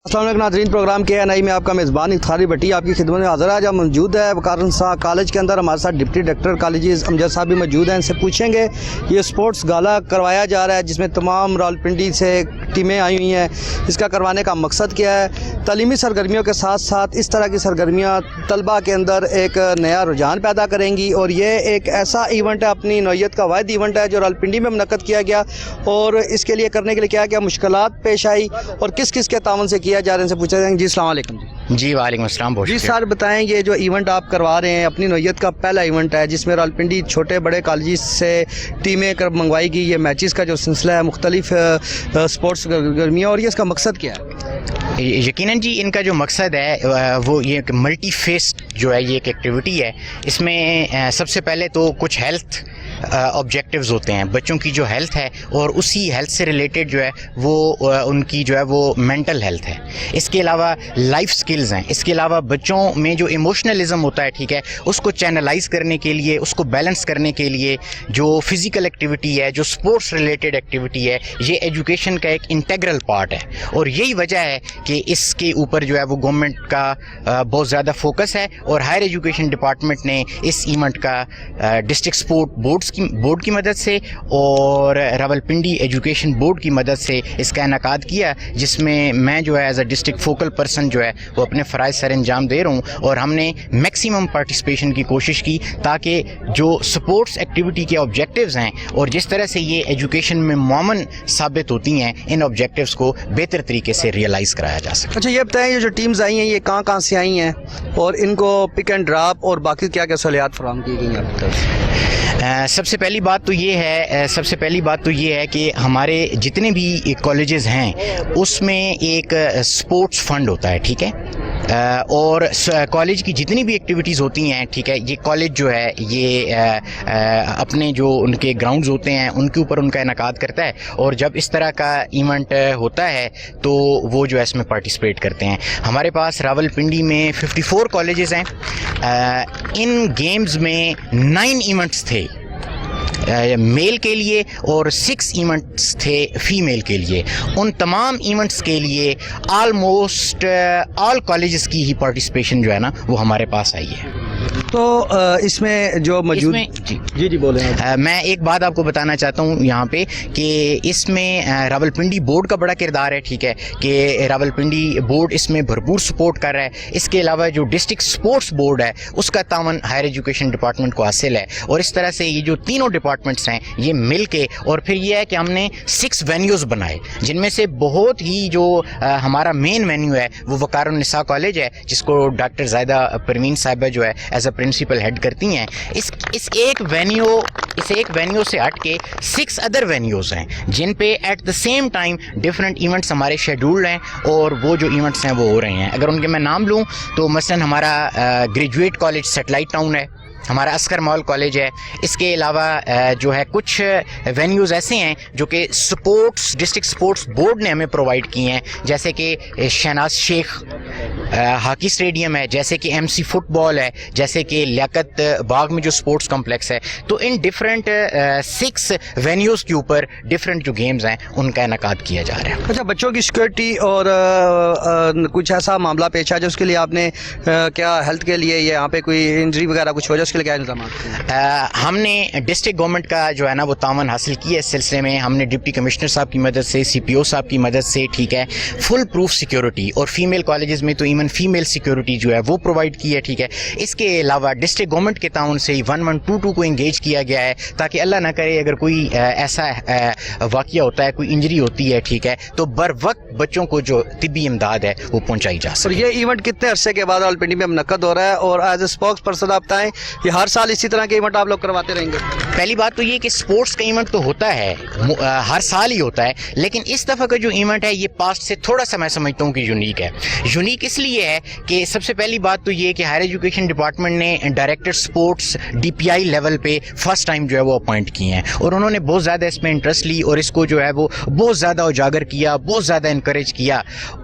अस्सलाम वालेकुम नाज़रीन, प्रोग्राम के एन आई में आपका मेज़बान इफ्तारी भट्टी आपकी खिदमत में हाज़िर है। आज हम मौजूद है वकारुन्निसा कॉलेज के अंदर। हमारे साथ डिप्टी डायरेक्टर कॉलेज अमजद साहब भी मौजूद हैं। इनसे पूछेंगे ये स्पोर्ट्स गाला करवाया जा रहा है जिसमें तमाम रावलपिंडी से टीमें आई हुई हैं, इसका करवाने का मकसद क्या है। तालीमी सरगर्मियों के साथ साथ इस तरह की सरगर्मियाँ तलबा के अंदर एक नया रुझान पैदा करेंगी और ये एक ऐसा इवेंट है, अपनी नौइयत का वाहिद इवेंट है जो रावलपिंडी में मुनक्कद किया गया। और इसके लिए करने के लिए क्या क्या मुश्किलात पेश आई और किस किस के तावन से किया जा रहा है, इनसे पूछा जाएंगे। जी अस्सलाम वालेकुम। जी वालेकुम अस्सलाम। जी सर बताएं, ये जो इवेंट आप करवा रहे हैं अपनी नौइयत का पहला इवेंट है जिसमें रावलपिंडी छोटे बड़े कॉलेज से टीमें मंगवाई गई। ये मैचेस का जो सिलसिला है, मुख्तलिफ स्पोर्ट्स गर्मियाँ, और ये इसका मकसद क्या है? यकीनन जी, इनका जो मकसद है वो ये मल्टी फेस्ड जो है ये एक एक्टिविटी है। इसमें सबसे पहले तो कुछ हेल्थ ऑब्जेक्टिव्स होते हैं, बच्चों की जो हेल्थ है और उसी हेल्थ से रिलेटेड जो है वो उनकी जो है वो मेंटल हेल्थ है। इसके अलावा लाइफ स्किल्स हैं। इसके अलावा बच्चों में जो इमोशनलिज्म होता है, ठीक है, उसको चैनलाइज करने के लिए, उसको बैलेंस करने के लिए जो फिज़िकल एक्टिविटी है, जो स्पोर्ट्स रिलेटेड एक्टिविटी है, ये एजुकेशन का एक इंटेग्रल पार्ट है। और यही वजह है कि इसके ऊपर जो है वो गवर्नमेंट का बहुत ज़्यादा फोकस है और हायर एजुकेशन डिपार्टमेंट ने इस इवेंट का डिस्ट्रिक्ट स्पोर्ट बोर्ड की मदद से और रावलपिंडी एजुकेशन बोर्ड की मदद से इसका इनेकाद किया, जिसमें मैं जो है as a district focal person जो है वो अपने फ़राइज़ सर अंजाम दे रहा हूँ। और हमने मैक्सिमम पार्टिसिपेशन की कोशिश की ताकि जो स्पोर्ट्स एक्टिविटी के ऑब्जेक्टिव्स हैं और जिस तरह से ये एजुकेशन में मामन साबित होती हैं, इन ऑब्जेक्टिव्स को बेहतर तरीके से रियलाइज़ कराया जा सके। अच्छा, ये बताएं, ये जो टीम्स आई हैं ये कहाँ से आई हैं और इनको पिक एंड ड्रॉप और बाकी क्या क्या सहूलियात फराहम की गई हैं? सबसे पहली बात तो ये है कि हमारे जितने भी कॉलेजेस हैं उसमें एक स्पोर्ट्स फंड होता है, ठीक है। और कॉलेज की जितनी भी एक्टिविटीज़ होती हैं, ठीक है, ये कॉलेज जो है ये अपने जो उनके ग्राउंड्स होते हैं उनके ऊपर उनका इनेकाद करता है। और जब इस तरह का इवेंट होता है तो वो जो है इसमें पार्टिसिपेट करते हैं। हमारे पास रावलपिंडी में 54 कॉलेजेस हैं। इन गेम्स में 9 इवेंट्स थे मेल के लिए और 6 इवेंट्स थे फीमेल के लिए। उन तमाम इवेंट्स के लिए ऑलमोस्ट ऑल कॉलेजेस की ही पार्टिसिपेशन जो है ना वो हमारे पास आई है। तो इसमें जो मौजूद जी बोलें। मैं एक बात आपको बताना चाहता हूँ यहाँ पे कि इसमें रावलपिंडी बोर्ड का बड़ा किरदार है, ठीक है, कि रावलपिंडी बोर्ड इसमें भरपूर सपोर्ट कर रहा है। इसके अलावा जो डिस्ट्रिक्ट स्पोर्ट्स बोर्ड है उसका तावन हायर एजुकेशन डिपार्टमेंट को हासिल है। और इस तरह से ये जो तीनों डिपार्टमेंट्स हैं ये मिल के, और फिर ये है कि हमने 6 वेन्यूज़ बनाए जिनमें से बहुत ही जो हमारा मेन वेन्यू है वो वकारुन्निसा कॉलेज है, जिसको डॉक्टर ज़ाहिदा परवीन साहिबा जो है एज अ प्रिंसिपल हेड करती हैं। इस एक वेन्यू से हट के 6 अदर वेन्यूज़ हैं जिन पे at the same time different events हमारे शेड्यूल्ड हैं और वो जो इवेंट्स हैं वो हो रहे हैं। अगर उनके मैं नाम लूँ तो मसलन हमारा ग्रेजुएट कॉलेज सैटेलाइट टाउन है, हमारा अस्कर मॉल कॉलेज है। इसके अलावा जो है कुछ वेन्यूज़ ऐसे हैं जो कि डिस्ट्रिक्ट स्पोर्ट्स बोर्ड ने हमें प्रोवाइड किए हैं, जैसे कि शहनाज शेख हॉकी स्टेडियम है, जैसे कि MC फुटबॉल है, जैसे कि लियाकत बाग में जो स्पोर्ट्स कॉम्प्लेक्स है। तो इन डिफरेंट 6 वेन्यूज़ के ऊपर डिफरेंट जो गेम्स हैं उनका इनेकाद किया जा रहा है। अच्छा, बच्चों की सिक्योरिटी और कुछ ऐसा मामला पेश आया जिसके लिए आपने क्या हेल्थ के लिए यहाँ पे कोई इंजरी वगैरह कुछ हो जाए उसके लिए क्या इंतजाम? हमने डिस्ट्रिक्ट गवर्नमेंट का जो है ना वो तावन हासिल किया। इस सिलसिले में हमने डिप्टी कमिश्नर साहब की मदद से, CPO साहब की मदद से, ठीक है, फुल प्रूफ सिक्योरिटी, और फीमेल कॉलेजेस में तो इवन फीमेल सिक्योरिटी जो है वो प्रोवाइड की है, ठीक है। इसके अलावा डिस्ट्रिक्ट गवर्नमेंट के ताउन से 1122 को इंगेज किया गया है ताकि अल्लाह ना करे अगर कोई ऐसा वाक़या होता है, कोई इंजरी होती है, ठीक है, तो बर वक्त बच्चों को जो तिब्बी इमदाद है वो पहुँचाई जा सके। और ये इवेंट कितने अरसे के बाद रावलपिंडी में मुनक्कद हो रहा है और एज ए स्पोक्स पर्सन आप बताएं, ये हर साल इसी तरह के इवेंट आप लोग करवाते रहेंगे? पहली बात तो ये कि स्पोर्ट्स का इवेंट तो होता है, हर साल ही होता है, लेकिन इस दफ़ा का जो इवेंट है ये पास्ट से थोड़ा सा मैं समझता हूँ कि यूनिक है। यूनिक इसलिए یہ ہے کہ سب سے پہلی بات تو یہ کہ ہائر ایجوکیشن ڈپارٹمنٹ نے ڈائریکٹر سپورٹس DPI لیول پہ فرسٹ ٹائم جو ہے وہ اپوائنٹ کیے ہیں اور انہوں نے بہت زیادہ اس میں انٹرسٹ لی اور اس کو جو ہے وہ بہت زیادہ اجاگر کیا, بہت زیادہ انکریج کیا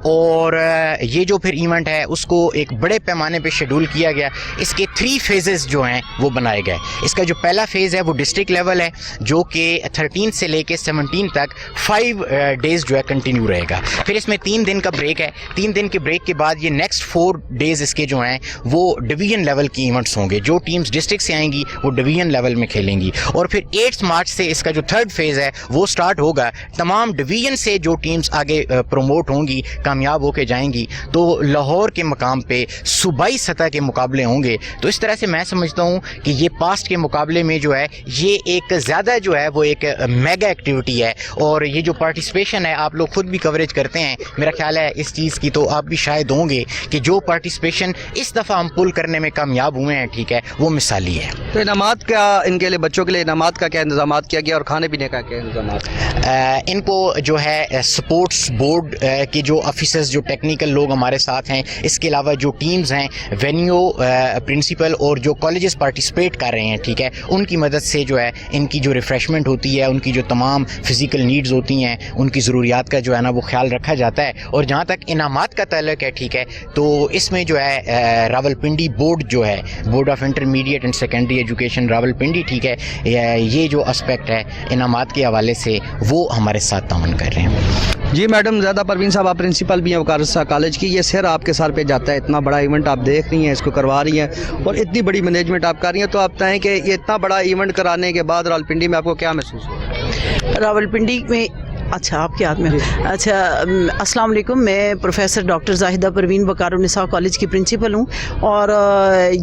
اور یہ جو پھر ایونٹ ہے اس کو ایک بڑے پیمانے پہ شیڈول کیا گیا. اس کے 3 فیزز جو ہیں وہ بنائے گئے. اس کا جو پہلا فیز ہے وہ ڈسٹرکٹ لیول ہے جو کہ 13 سے لے کے 17 تک 5 ڈیز جو ہے کنٹینیو رہے گا. پھر اس میں 3 دن کا بریک ہے. 3 دن کے بریک کے بعد یہ نیکسٹ 4 ڈیز اس کے جو ہیں وہ ڈویژن لیول کی ایونٹس ہوں گے. جو ٹیمز ڈسٹرکٹ سے آئیں گی وہ ڈویژن لیول میں کھیلیں گی اور پھر 8 مارچ سے اس کا جو 3rd فیز ہے وہ سٹارٹ ہوگا. تمام ڈویژن سے جو ٹیمز آگے پروموٹ ہوں گی, کامیاب ہو کے جائیں گی, تو لاہور کے مقام پہ صوبائی سطح کے مقابلے ہوں گے. تو اس طرح سے میں سمجھتا ہوں کہ یہ پاسٹ کے مقابلے میں جو ہے یہ ایک زیادہ جو ہے وہ ایک میگا ایکٹیویٹی ہے اور یہ جو پارٹیسپیشن ہے آپ لوگ خود بھی کوریج کرتے ہیں میرا خیال ہے اس چیز کی, تو آپ بھی شاید ہوں گے کہ جو پارٹیسپیشن اس دفعہ ہم پل کرنے میں کامیاب ہوئے ہیں, ٹھیک ہے, وہ مثالی ہے. تو انعامات کا ان کے لیے بچوں کے لیے انعامات کا کیا انتظامات کیا گیا اور کھانے پینے کا کیا انتظامات؟ ان کو جو ہے سپورٹس بورڈ کے جو آفیسرز جو ٹیکنیکل لوگ ہمارے ساتھ ہیں, اس کے علاوہ جو ٹیمز ہیں, وینیو پرنسپل اور جو کالجز پارٹیسپیٹ کر رہے ہیں, ٹھیک ہے, ان کی مدد سے جو ہے ان کی جو ریفریشمنٹ ہوتی ہے, ان کی جو تمام فزیکل نیڈز ہوتی ہیں, ان کی ضروریات کا جو ہے نا وہ خیال رکھا جاتا ہے. اور جہاں تک انعامات کا تعلق ہے, ٹھیک ہے, تو اس میں جو ہے راولپنڈی بورڈ جو ہے, board of intermediate and secondary education Rawalpindi, ٹھیک ہے, یہ جو اسپیکٹ ہے انعامات کے حوالے سے وہ ہمارے ساتھ تعاون کر رہے ہیں. جی میڈم زیادہ پروین صاحب, آپ پرنسپل بھی ہیں وقار کالج کی, یہ سر آپ کے سر پہ جاتا ہے, اتنا بڑا ایونٹ آپ دیکھ رہی ہیں, اس کو کروا رہی ہیں اور اتنی بڑی مینجمنٹ آپ کر رہی ہیں, تو آپ بتائیں کہ یہ اتنا بڑا ایونٹ کرانے کے بعد راولپنڈی میں آپ کو کیا محسوس ہو؟ راولپنڈی میں اچھا آپ کے ہاتھ میں اچھا السلام علیکم. میں پروفیسر ڈاکٹر زاہدہ پروین وقار النساء کالج کی پرنسپل ہوں اور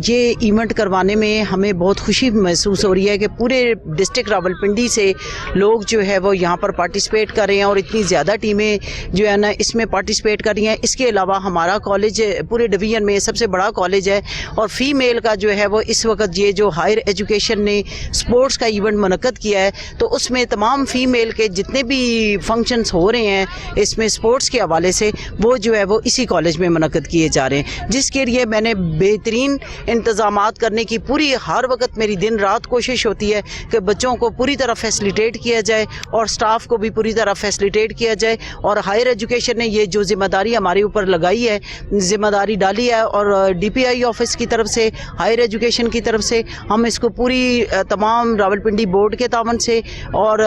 یہ ایونٹ کروانے میں ہمیں بہت خوشی محسوس ہو رہی ہے کہ پورے ڈسٹرکٹ راولپنڈی سے لوگ جو ہے وہ یہاں پر پارٹیسپیٹ کر رہے ہیں اور اتنی زیادہ ٹیمیں جو ہے نا اس میں پارٹیسپیٹ کر رہی ہیں. اس کے علاوہ ہمارا کالج پورے ڈویژن میں سب سے بڑا کالج ہے اور فیمیل کا جو ہے وہ اس وقت یہ جو ہائر ایجوکیشن نے اسپورٹس کا ایونٹ منعقد کیا ہے, تو اس میں تمام فیمیل کے جتنے بھی فنکشنز ہو رہے ہیں اس میں سپورٹس کے حوالے سے وہ جو ہے وہ اسی کالج میں منعقد کیے جا رہے ہیں, جس کے لیے میں نے بہترین انتظامات کرنے کی پوری ہر وقت میری دن رات کوشش ہوتی ہے کہ بچوں کو پوری طرح فیسلیٹیٹ کیا جائے اور سٹاف کو بھی پوری طرح فیسلیٹیٹ کیا جائے. اور ہائر ایجوکیشن نے یہ جو ذمہ داری ہمارے اوپر لگائی ہے, ذمہ داری ڈالی ہے اور DPI آفس کی طرف سے, ہائر ایجوکیشن کی طرف سے ہم اس کو پوری تمام راولپنڈی بورڈ کے تعاون سے اور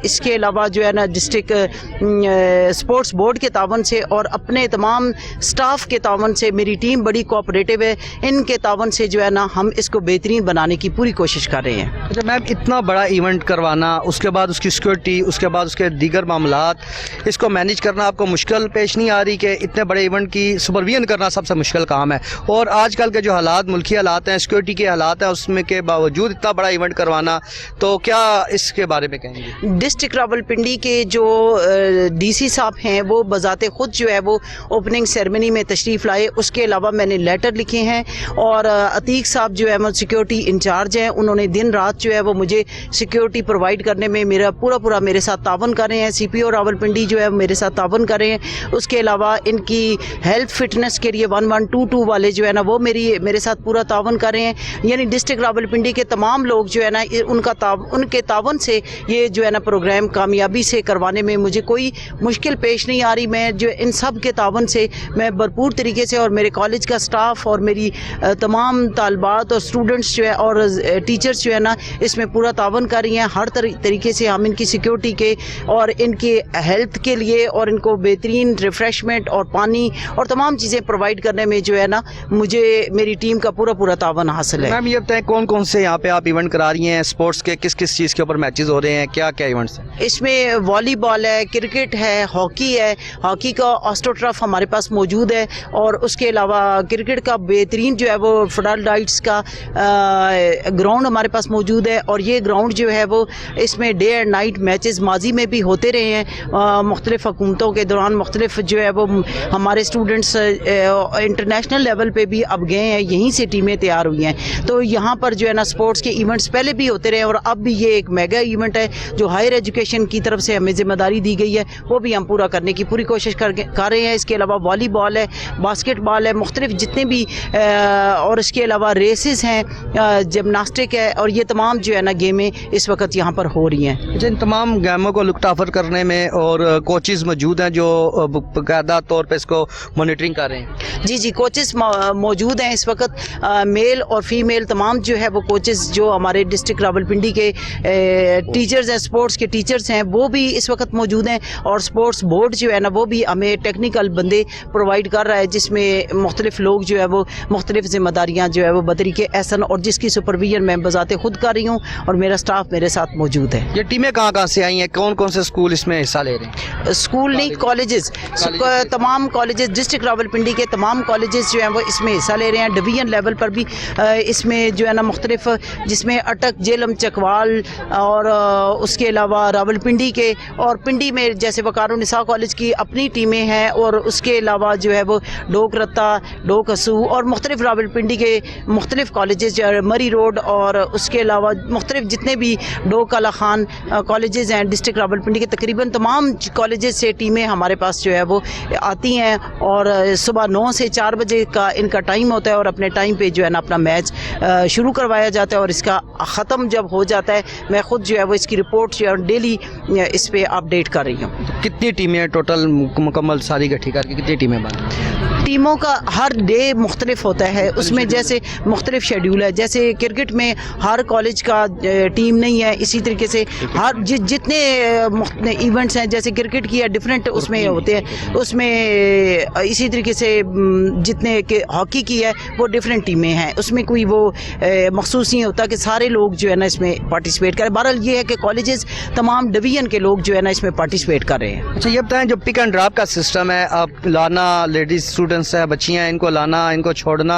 اس کے علاوہ جو ہے نا ڈسٹرکٹ اسپورٹس بورڈ کے تعاون سے اور اپنے تمام سٹاف کے تعاون سے, میری ٹیم بڑی کوآپریٹو ہے, ان کے تعاون سے جو ہے نا ہم اس کو بہترین بنانے کی پوری کوشش کر رہے ہیں. اچھا میم, اتنا بڑا ایونٹ کروانا, اس کے بعد اس کی سیکورٹی, اس کے بعد اس کے دیگر معاملات, اس کو مینیج کرنا آپ کو مشکل پیش نہیں آ رہی کہ اتنے بڑے ایونٹ کی سپرویژن کرنا سب سے مشکل کام ہے؟ اور آج کل کے جو حالات, ملکی حالات ہیں, سیکورٹی کے حالات ہیں, اس میں کے باوجود اتنا بڑا ایونٹ کروانا, تو کیا اس کے بارے میں کہیں گے؟ ڈسٹرکٹ راولپنڈی کے جو DC صاحب ہیں وہ بذات خود جو ہے وہ اوپننگ سیرمنی میں تشریف لائے. اس کے علاوہ میں نے لیٹر لکھے ہیں اور عتیق صاحب جو ہے وہ سیکیورٹی انچارج ہیں, انہوں نے دن رات جو ہے وہ مجھے سیکیورٹی پرووائڈ کرنے میں میرا پورا میرے ساتھ تعاون کر رہے ہیں. CPO راولپنڈی جو ہے میرے ساتھ تعاون کر رہے ہیں. اس کے علاوہ ان کی ہیلتھ فٹنس کے لیے 1122 والے جو ہے نا وہ میرے ساتھ پورا تعاون کر رہے ہیں. یعنی ڈسٹرکٹ راولپنڈی کے تمام لوگ جو ہے نا ان کے تعاون سے یہ جو ہے نا پروگرام کامیابی سے کروانے میں مجھے کوئی مشکل پیش نہیں آ رہی. میں جو ان سب کے تعاون سے میں بھرپور طریقے سے اور میرے کالج کا سٹاف اور میری تمام طالبات اور اسٹوڈنٹس جو ہے اور ٹیچرز جو ہے نا اس میں پورا تعاون کر رہی ہیں. ہر طریقے سے ہم ان کی سیکیورٹی کے اور ان کی ہیلتھ کے لیے اور ان کو بہترین ریفریشمنٹ اور پانی اور تمام چیزیں پرووائڈ کرنے میں جو ہے نا مجھے میری ٹیم کا پورا تعاون حاصل ہے. میم یہ بتائیں کون کون سے یہاں پہ آپ ایونٹ کرا رہی ہیں, اسپورٹس کے کس چیز کے اوپر میچز ہو رہے ہیں, کیا ایونٹس ہیں؟ اس میں والی بال ہے, کرکٹ ہے, ہاکی ہے. ہاکی کا آسٹو ٹرف ہمارے پاس موجود ہے اور اس کے علاوہ کرکٹ کا بہترین جو ہے وہ فڈال ڈائٹس کا گراؤنڈ ہمارے پاس موجود ہے. اور یہ گراؤنڈ جو ہے وہ اس میں ڈے اینڈ نائٹ میچز ماضی میں بھی ہوتے رہے ہیں. مختلف حکومتوں کے دوران مختلف جو ہے وہ ہمارے اسٹوڈنٹس انٹرنیشنل لیول پہ بھی اب گئے ہیں, یہیں سے ٹیمیں تیار ہوئی ہیں. تو یہاں پر جو ہے نا اسپورٹس کے ایونٹس پہلے بھی ہوتے رہے اور اب بھی یہ ایک میگا ایونٹ ہے جو ہائر ایجوکیشن کی طرف سے हमें जिम्मेदारी दी गई है वो भी हम पूरा करने की पूरी कोशिश कर रहे हैं। इसके अलावा वॉलीबॉल है, बास्केटबॉल है, मुख्तलिफ जितने भी और इसके अलावा रेसेस हैं, जिमनास्टिक है, और ये तमाम जो है ना गेमें इस वक्त यहाँ पर हो रही हैं। इन तमाम गेमों को लुक ऑफर करने में और कोचेज़ मौजूद हैं जो बाकायदा तौर पे इसको मॉनिटरिंग कर रहे हैं? जी कोचेस मौजूद हैं इस वक्त, मेल और फीमेल तमाम जो है वो कोचेस जो हमारे डिस्ट्रिक्ट रावलपिंडी के टीचर्स हैं, स्पोर्ट्स के टीचर्स हैं, वो भी इस वक्त मौजूद हैं। और स्पोर्ट्स बोर्ड जो है ना वो भी हमें टेक्निकल बंदे प्रोवाइड कर रहा है जिसमें मुख्तलिफ लोग जो है वो मुख्तलिफ जिम्मेदारियाँ जो है वो बतरीके एहसन और जिसकी सुपरविजन मैं बजाते खुद कर रही हूँ और मेरा स्टाफ मेरे साथ मौजूद है। ये टीमें कहाँ से आई हैं, कौन कौन से स्कूल इसमें हिस्सा ले रहे हैं? स्कूल नहीं, कॉलेजेस, तमाम कॉलेजेस, डिस्ट्रिक्ट रावलपिंडी के तमाम कॉलेजेस जो हैं वो इसमें हिस्सा ले रहे हैं। डिवीजन लेवल पर भी इसमें जो है ना मुख्तलिफ, जिसमें अटक, जेलम, चकवाल और उसके अलावा रावलपिंडी के, और पिंडी में जैसे वकारुन्निसा कॉलेज की अपनी टीमें हैं, और उसके अलावा जो है वो डोक रत्ता, डोक हसू और मुख्तलिफ रावलपिंडी के मुख्तलिफ कॉलेजेस, मरी रोड, और उसके अलावा मुख्तलिफ जितने भी डोक अला खान कॉलेजेस हैं डिस्ट्रिक्ट रावलपिंडी के, तकरीबन तमाम कॉलेजेस से टीमें हमारे पास जो है वो आती हैं। और सुबह 9 से 4 बजे का इनका टाइम होता है और अपने टाइम पे जो है ना अपना मैच शुरू करवाया जाता है, और इसका ख़त्म जब हो जाता है मैं ख़ुद जो है वो इसकी रिपोर्ट जो है डेली इस पे अपडेट कर रही हूँ। कितनी टीमें टोटल मुकम्मल सारी इकट्ठी करके कितनी टीमें बनी? टीमों का हर डे मुख्तलिफ होता है, उसमें जैसे मुख्तलिफ शेड्यूल है। जैसे क्रिकेट में हर कॉलेज का टीम नहीं है, इसी तरीके से हर जितने इवेंट्स हैं, जैसे क्रिकेट की है डिफरेंट उसमें होते हैं, उसमें इसी तरीके से जितने के हॉकी की है वो डिफरेंट टीमें हैं, उसमें कोई वो मखसूस नहीं होता कि सारे लोग जो है ना इसमें पार्टिसिपेट करें। बहरहाल ये है कि कॉलेजेस तमाम डिवीजन के लोग जो है ना इसमें पार्टिसिपेट कर रहे हैं। अच्छा, ये बताएं, जो पिक एंड ड्रॉप का सिस्टम है, आप लाना, लेडीज स्टूडेंट्स हैं, बच्चियाँ, इनको लाना, इनको छोड़ना,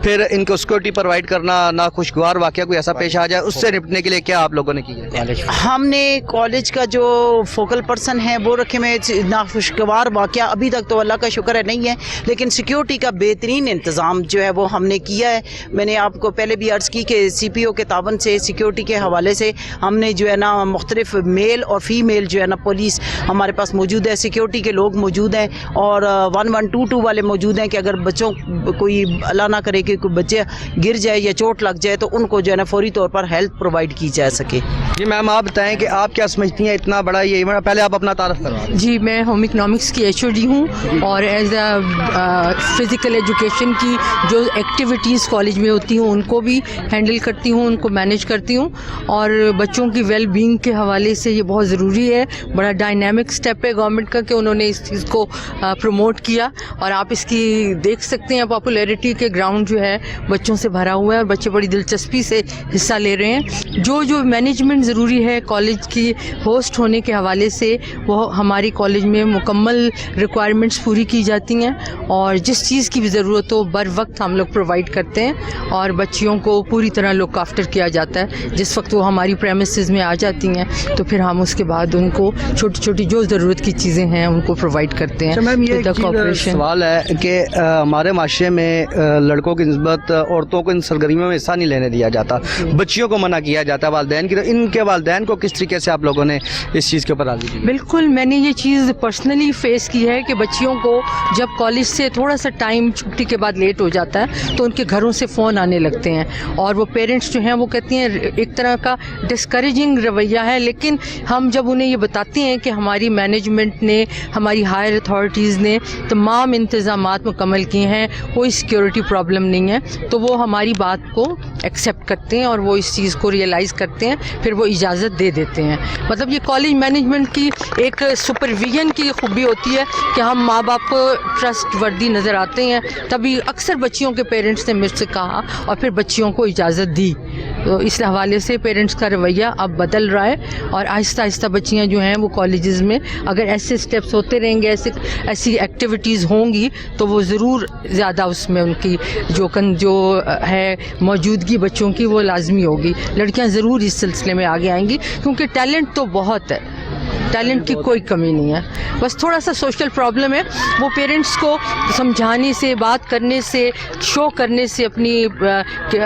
फिर इनको सिक्योरिटी प्रोवाइड करना, ना खुशगवार वाक़या कोई ऐसा पेश आ जाए, उससे निपटने के लिए क्या आप लोगों ने किया है? हमने कॉलेज का जो फोकल पर्सन है वो रखे में, ना खुशगवार वाक़या अभी तक तो अल्लाह का शुक्र है नहीं है, लेकिन सिक्योरिटी का बेहतरीन इंतज़ाम जो है वो हमने किया है। मैंने आपको पहले भी अर्ज़ की कि CPO के तावन से सिक्योरिटी के हवाले से हमने जो है ना मुख्तलिफ मेल और फीमेल जो है ना पुलिस हमारे पास मौजूद है, सिक्योरिटी के लोग मौजूद हैं, और 1122 वाले मौजूद हैं कि अगर बच्चों कोई अल्लाह ना करे कि कोई बच्चे गिर जाए या चोट लग जाए तो उनको जो है ना फौरी तौर पर हेल्प प्रोवाइड की जा सके। जी मैम, आप बताएं कि आप क्या समझती हैं इतना बड़ा ये इवेंट? पहले आप अपना तारफ़ करवाएं। जी, मैं होम इकनॉमिक्स की HOD हूँ और एज अ फिज़िकल एजुकेशन की जो एक्टिविटीज़ कॉलेज में होती हैं उनको भी हैंडल करती हूँ, उनको मैनेज करती हूँ, और बच्चों की वेल बीइंग के हवाले से ये बहुत ज़रूरी है। बड़ा डायनामिक स्टेप है गवर्नमेंट का कि उन्होंने इस चीज़ को प्रमोट किया, और आप इसकी देख सकते हैं पॉपुलैरिटी के ग्राउंड जो है बच्चों से भरा हुआ है और बच्चे बड़ी दिलचस्पी से हिस्सा ले रहे हैं। जो मैनेजमेंट ज़रूरी है कॉलेज की होस्ट होने के हवाले से वो हमारी कॉलेज में मुकम्मल रिक्वायरमेंट्स पूरी की जाती हैं, और जिस चीज़ की भी ज़रूरत हो बर वक्त हम लोग प्रोवाइड करते हैं, और बच्चियों को पूरी तरह लुक आफ्टर किया जाता है। जिस वक्त वो हमारी प्रेमिसेस में आ जाती हैं तो फिर हम उसके बाद उनको छोटी छोटी जो ज़रूरत की चीज़ें हैं उनको प्रोवाइड करते हैं। मैम, ये सवाल है कि हमारे माशरे में लड़कों की निस्बत औरतों को इन सरगर्मियों में हिस्सा नहीं लेने दिया जाता, बच्चियों को मना किया जाता है वालिदैन की, तो इनके वालिदैन को किस तरीके से आप लोगों ने इस चीज़ के ऊपर राज़ी किया? बिल्कुल, मैंने ये चीज़ पर्सनली फेस की है कि बच्चियों को जब कॉलेज से थोड़ा सा टाइम छुट्टी के बाद लेट हो जाता है तो उनके घरों से फ़ोन आने लगते हैं, और वो पेरेंट्स जो हैं वो कहती हैं, एक तरह का डिस्करेजिंग रवैया है, लेकिन हम जब उन्हें ये बताते हैं कि हमारी मैनेजमेंट ने, हमारी हायर अथॉरिटीज़ ने तमाम इंतज़ामात मुकम्मल किए हैं, कोई सिक्योरिटी प्रॉब्लम नहीं है, तो वो हमारी बात को एक्सेप्ट करते हैं और वो इस चीज़ को रियलाइज़ करते हैं, फिर वो इजाज़त दे देते हैं। मतलब ये कॉलेज मैनेजमेंट की एक सुपरविजन की खूबी होती है कि हम माँ बाप को ट्रस्ट वर्दी नज़र आते हैं, तभी अक्सर बच्चियों के पेरेंट्स ने मुझसे कहा और फिर बच्चियों को इजाज़त दी। तो इस हवाले से पेरेंट्स का रवैया अब बदल रहा है, और आहिस्ता आहिस्ता बच्चियाँ जो हैं वो कॉलेजेस में अगर ऐसे स्टेप्स होते रहेंगे, ऐसी एक्टिविटीज़ होंगी तो वो ज़रूर ज़्यादा उसमें उनकी जो है मौजूदगी बच्चों की वो लाजमी होगी। लड़कियां ज़रूर इस सिलसिले में आगे आएंगी क्योंकि टैलेंट तो बहुत है, टैलेंट की कोई कमी नहीं है, बस थोड़ा सा सोशल प्रॉब्लम है। वो पेरेंट्स को समझाने से, बात करने से, शो करने से, अपनी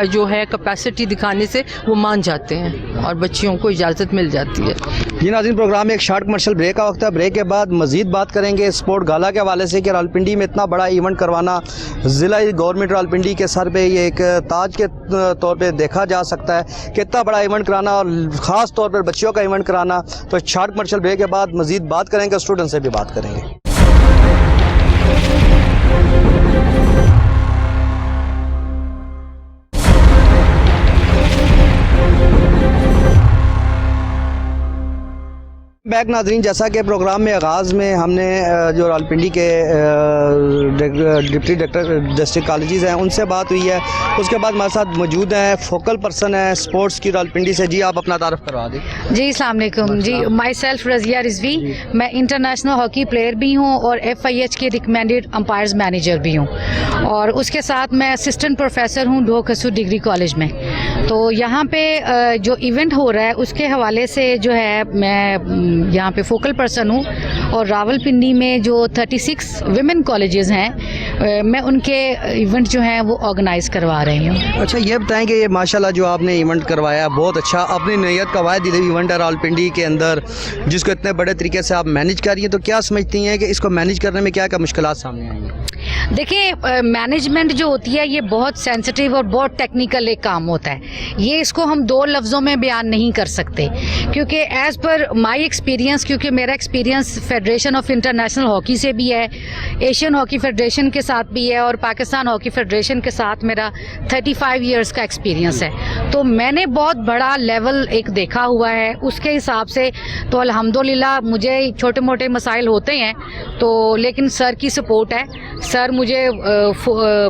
जो है कैपेसिटी दिखाने से वो मान जाते हैं और बच्चियों को इजाज़त मिल जाती है। जी नाज़रीन, प्रोग्राम में एक शार्ट कमर्शियल ब्रेक का वक्त है। ब्रेक के बाद मजीद बात करेंगे स्पोर्ट गाला के हवाले से कि रावलपिंडी में इतना बड़ा इवेंट करवाना ज़िला गवर्नमेंट रावलपिंडी के सर पे ये एक ताज के तौर पे देखा जा सकता है कि इतना बड़ा इवेंट कराना और ख़ास तौर पर बच्चियों का इवेंट कराना। तो शार्ट कमर्शियल ब्रेक के बाद मजीद बात करेंगे, स्टूडेंट से भी बात करेंगे। बैक नाजरीन, जैसा कि प्रोग्राम में आगाज़ में हमने जो रावलपिंडी के डिप्टी डायरेक्टर डिस्ट्रिक्ट कॉलेजेस हैं उनसे बात हुई है। उसके बाद हमारे साथ मौजूद हैं फोकल पर्सन है स्पोर्ट्स की रावलपिंडी से। जी आप अपना तारुफ करवा दें। जी अस्सलाम वालेकुम। जी माई सेल्फ रज़िया रिजवी, मैं इंटरनेशनल हॉकी प्लेयर भी हूँ और FIH के रिकमेंडेड अंपायर्स मैनेजर भी हूँ, और उसके साथ मैं असिस्टेंट प्रोफेसर हूँ ढोकसू डिग्री कॉलेज में। तो यहाँ पे जो इवेंट हो रहा है उसके हवाले से जो है मैं यहाँ पे फोकल पर्सन हूँ, और रावलपिंडी में जो 36 विमेन कॉलेजेस हैं मैं उनके इवेंट जो हैं वो ऑर्गेनाइज करवा रही हूँ। अच्छा, ये बताएं कि ये माशाल्लाह जो आपने इवेंट करवाया बहुत अच्छा, अपनी नैयत का वायद इवेंट है रावलपिंडी के अंदर जिसको इतने बड़े तरीके से आप मैनेज कर रही हैं, तो क्या समझती हैं कि इसको मैनेज करने में क्या क्या मुश्किलात सामने आई हैं? देखिए, मैनेजमेंट जो होती है ये बहुत सेंसिटिव और बहुत टेक्निकल एक काम होता है। ये इसको हम दो लफ्ज़ों में बयान नहीं कर सकते, क्योंकि एज़ पर माय एक्सपीरियंस, क्योंकि मेरा experience federation of international hockey से भी है, एशियन हॉकी फेडरेशन के साथ भी है, और पाकिस्तान हॉकी फेडरेशन के साथ मेरा 35 इयर्स का एक्सपीरियंस है। तो मैंने बहुत बड़ा लेवल एक देखा हुआ है। उसके हिसाब से तो अल्हम्दुलिल्लाह मुझे छोटे मोटे मसाइल होते हैं, तो लेकिन सर की सपोर्ट है, सर मुझे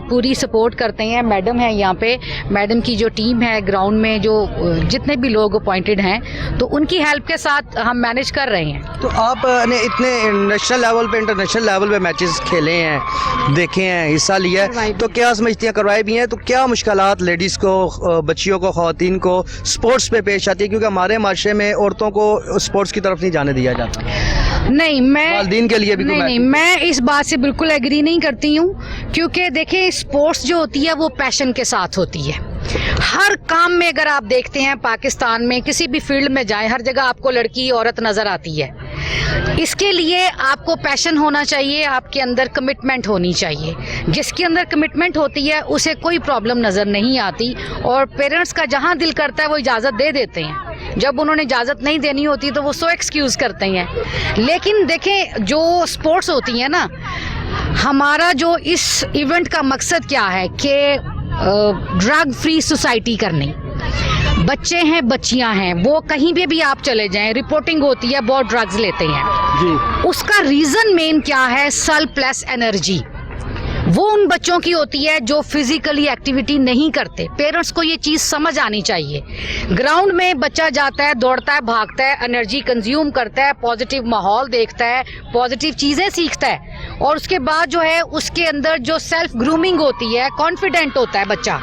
पूरी सपोर्ट करते हैं। मैडम है यहाँ पे, मैडम की जो टीम है ग्राउंड में, जो जितने भी लोग अपॉइंटेड हैं, तो उनकी हेल्प के साथ हम मैनेज कर रहे हैं। तो आपने इतने नेशनल लेवल पे इंटरनेशनल लेवल पे मैचेस खेले हैं, देखे हैं, हिस्सा लिया है, तो क्या समझती हैं, करवाए भी हैं, तो क्या मुश्किलात लेडीज़ को, बच्चियों को, ख़वातीन को स्पोर्ट्स पे पेश आती है? क्योंकि हमारे माशरे में औरतों को स्पोर्ट्स की तरफ नहीं जाने दिया जाता। नहीं, वालिदैन के लिए भी नहीं, मैं इस बात से बिल्कुल एग्री नहीं करती हूँ, क्योंकि देखिए स्पोर्ट्स जो होती है वो पैशन के साथ होती है। हर काम में अगर आप देखते हैं पाकिस्तान में किसी भी फील्ड में जाएं, हर जगह आपको लड़की औरत नज़र आती है। इसके लिए आपको पैशन होना चाहिए, आपके अंदर कमिटमेंट होनी चाहिए। जिसके अंदर कमिटमेंट होती है उसे कोई प्रॉब्लम नज़र नहीं आती, और पेरेंट्स का जहाँ दिल करता है वो इजाज़त दे देते हैं। जब उन्होंने इजाज़त नहीं देनी होती तो वो सो एक्सक्यूज़ करते हैं। लेकिन देखें, जो स्पोर्ट्स होती हैं ना, हमारा जो इस इवेंट का मकसद क्या है कि ड्रग फ्री सोसाइटी करनी। बच्चे हैं, बच्चियां हैं, वो कहीं पे भी आप चले जाएं, रिपोर्टिंग होती है बहुत ड्रग्स लेते हैं जी। उसका रीज़न मेन क्या है? Surplus energy. वो उन बच्चों की होती है जो फिजिकली एक्टिविटी नहीं करते। पेरेंट्स को ये चीज़ समझ आनी चाहिए। ग्राउंड में बच्चा जाता है, दौड़ता है, भागता है, एनर्जी कंज्यूम करता है, पॉजिटिव माहौल देखता है, पॉजिटिव चीज़ें सीखता है, और उसके बाद जो है उसके अंदर जो सेल्फ ग्रूमिंग होती है, कॉन्फिडेंट होता है बच्चा।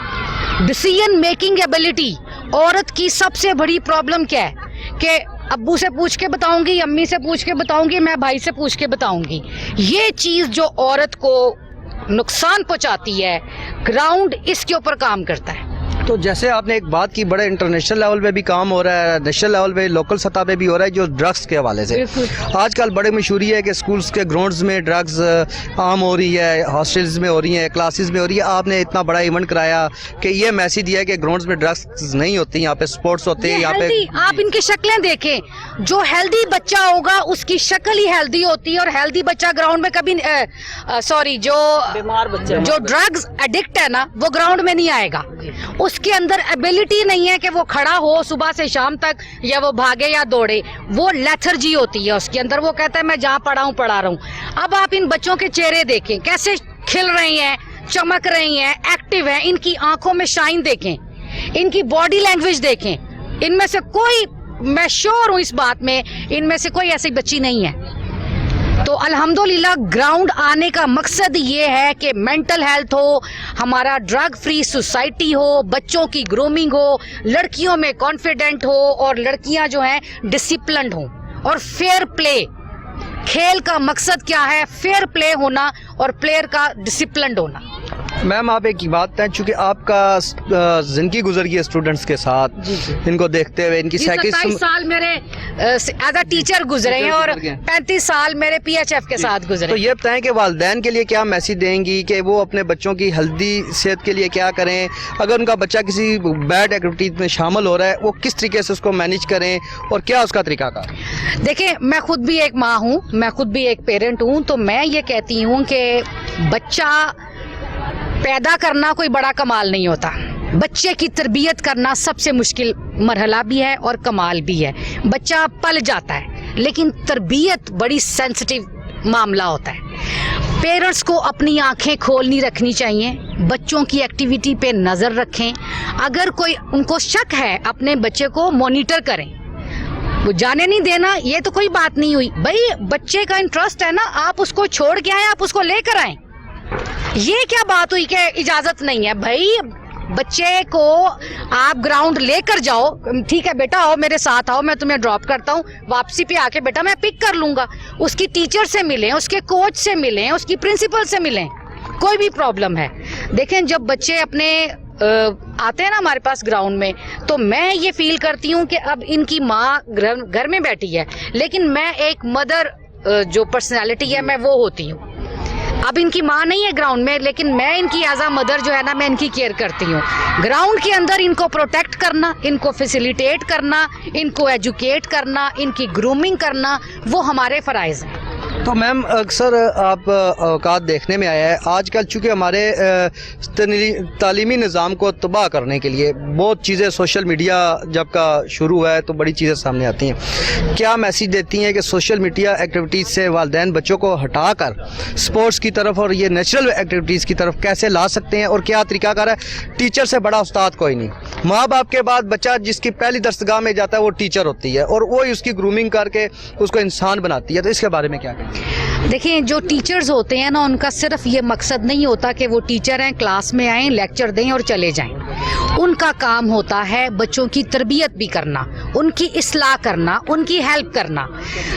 डिसीजन मेकिंग एबिलिटी, औरत की सबसे बड़ी प्रॉब्लम क्या है कि अब्बू से पूछ के बताऊंगी, अम्मी से पूछ के बताऊंगी, मैं भाई से पूछ के बताऊंगी। ये चीज़ जो औरत को नुकसान पहुंचाती है, ग्राउंड इसके ऊपर काम करता है। तो जैसे आपने एक बात की, बड़े इंटरनेशनल लेवल पे भी काम हो रहा है, नेशनल लेवल पे, लोकल सतह पे भी हो रहा है जो ड्रग्स के हवाले से। आजकल बड़ी मशहूरी है कि स्कूल्स के ग्राउंड्स में ड्रग्स आम हो रही है, हॉस्टल्स में हो रही है, क्लासेस में हो रही है। आपने इतना बड़ा इवेंट कराया कि ये मैसेज दिया कि ग्राउंड्स में ड्रग्स नहीं होती, यहाँ पे स्पोर्ट्स होते हैं। यहाँ पे आप इनकी शक्लें देखें, जो हेल्दी बच्चा होगा उसकी शक्ल ही हेल्दी होती है, और हेल्दी बच्चा ग्राउंड में कभी जो बीमार बच्चा, जो ड्रग्स एडिक्ट है ना, वो ग्राउंड में नहीं आएगा। उसके अंदर एबिलिटी नहीं है कि वो खड़ा हो सुबह से शाम तक, या वो भागे या दौड़े। वो लेथर्जी होती है उसके अंदर। वो कहता है मैं जहाँ पढ़ा हूँ पढ़ा रहा हूँ। अब आप इन बच्चों के चेहरे देखें, कैसे खिल रही हैं, चमक रही हैं, एक्टिव हैं। इनकी आंखों में शाइन देखें, इनकी बॉडी लैंग्वेज देखें। इनमें से कोई, मैं श्योर हूँ इस बात में, इनमें से कोई ऐसी बच्ची नहीं है। तो अल्हम्दुलिल्लाह ग्राउंड आने का मकसद ये है कि मेंटल हेल्थ हो, हमारा ड्रग फ्री सोसाइटी हो, बच्चों की ग्रूमिंग हो, लड़कियों में कॉन्फिडेंट हो, और लड़कियां जो हैं डिसिप्लिन्ड हो, और फेयर प्ले। खेल का मकसद क्या है? फेयर प्ले होना और प्लेयर का डिसिप्लिन्ड होना। میم آپ ایک بات بتائیں, چونکہ آپ کا زندگی گزر گئی ہے اسٹوڈنٹس کے ساتھ, ان کو دیکھتے ہوئے ان کی 27 سال میرے ایز اے ٹیچر گزرے ہیں اور 35 سال میرے پی ایچ ایف کے ساتھ گزرے. تو یہ بتائیں کہ والدین کے لیے کیا میسیج دیں گی کہ وہ اپنے بچوں کی ہیلدی صحت کے لیے کیا کریں, اگر ان کا بچہ کسی بیڈ ایکٹیویٹیز میں شامل ہو رہا ہے وہ کس طریقے سے اس کو مینیج کریں اور کیا اس کا طریقہ کار؟ دیکھیں, میں خود بھی ایک ماں ہوں, میں خود بھی ایک پیرنٹ ہوں, تو میں یہ کہتی ہوں کہ بچہ پیدا کرنا کوئی بڑا کمال نہیں ہوتا, بچے کی تربیت کرنا سب سے مشکل مرحلہ بھی ہے اور کمال بھی ہے. بچہ پل جاتا ہے لیکن تربیت بڑی سینسٹیو معاملہ ہوتا ہے. پیرنٹس کو اپنی آنکھیں کھولنی رکھنی چاہیے, بچوں کی ایکٹیویٹی پہ نظر رکھیں, اگر کوئی ان کو شک ہے اپنے بچے کو مانیٹر کریں, وہ جانے نہیں دینا یہ تو کوئی بات نہیں ہوئی, بھائی بچے کا انٹرسٹ ہے نا, آپ اس کو چھوڑ کے آئیں, آپ اس کو لے کر آئیں. یہ کیا بات ہوئی کہ اجازت نہیں ہے؟ بھائی بچے کو آپ گراؤنڈ لے کر جاؤ, ٹھیک ہے بیٹا آؤ میرے ساتھ آؤ, میں تمہیں ڈراپ کرتا ہوں, واپسی پہ آ کے بیٹا میں پک کر لوں گا. اس کی ٹیچر سے ملیں, اس کے کوچ سے ملیں, اس کی پرنسپل سے ملیں, کوئی بھی پرابلم ہے. دیکھیں جب بچے اپنے آتے ہیں نا ہمارے پاس گراؤنڈ میں, تو میں یہ فیل کرتی ہوں کہ اب ان کی ماں گھر میں بیٹھی ہے, لیکن میں ایک مدر جو پرسنالٹی ہے میں وہ ہوتی ہوں. اب ان کی ماں نہیں ہے گراؤنڈ میں, لیکن میں ان کی ایز اے مدر جو ہے نا میں ان کی کیئر کرتی ہوں. گراؤنڈ کے اندر ان کو پروٹیکٹ کرنا, ان کو فیسیلیٹیٹ کرنا, ان کو ایجوکیٹ کرنا, ان کی گرومنگ کرنا, وہ ہمارے فرائض ہیں. تو میم اکثر آپ اوقات دیکھنے میں آیا ہے آج کل, چونکہ ہمارے تعلیمی نظام کو تباہ کرنے کے لیے بہت چیزیں سوشل میڈیا جب کا شروع ہوا ہے تو بڑی چیزیں سامنے آتی ہیں. کیا میسیج دیتی ہیں کہ سوشل میڈیا ایکٹیویٹیز سے والدین بچوں کو ہٹا کر اسپورٹس کی طرف اور یہ نیچرل ایکٹیویٹیز کی طرف کیسے لا سکتے ہیں, اور کیا طریقہ کار ہے؟ ٹیچر سے بڑا استاد کوئی نہیں, ماں باپ کے بعد بچہ جس کی پہلی درسگاہ میں جاتا ہے وہ ٹیچر ہوتی ہے, اور وہی اس کی گرومنگ کر کے اس کو انسان بناتی ہے. تو اس کے بارے میں کیا کہیں؟ دیکھیں جو ٹیچرز ہوتے ہیں نا, ان کا صرف یہ مقصد نہیں ہوتا کہ وہ ٹیچر ہیں کلاس میں آئیں لیکچر دیں اور چلے جائیں. ان کا کام ہوتا ہے بچوں کی تربیت بھی کرنا, ان کی اصلاح کرنا, ان کی ہیلپ کرنا.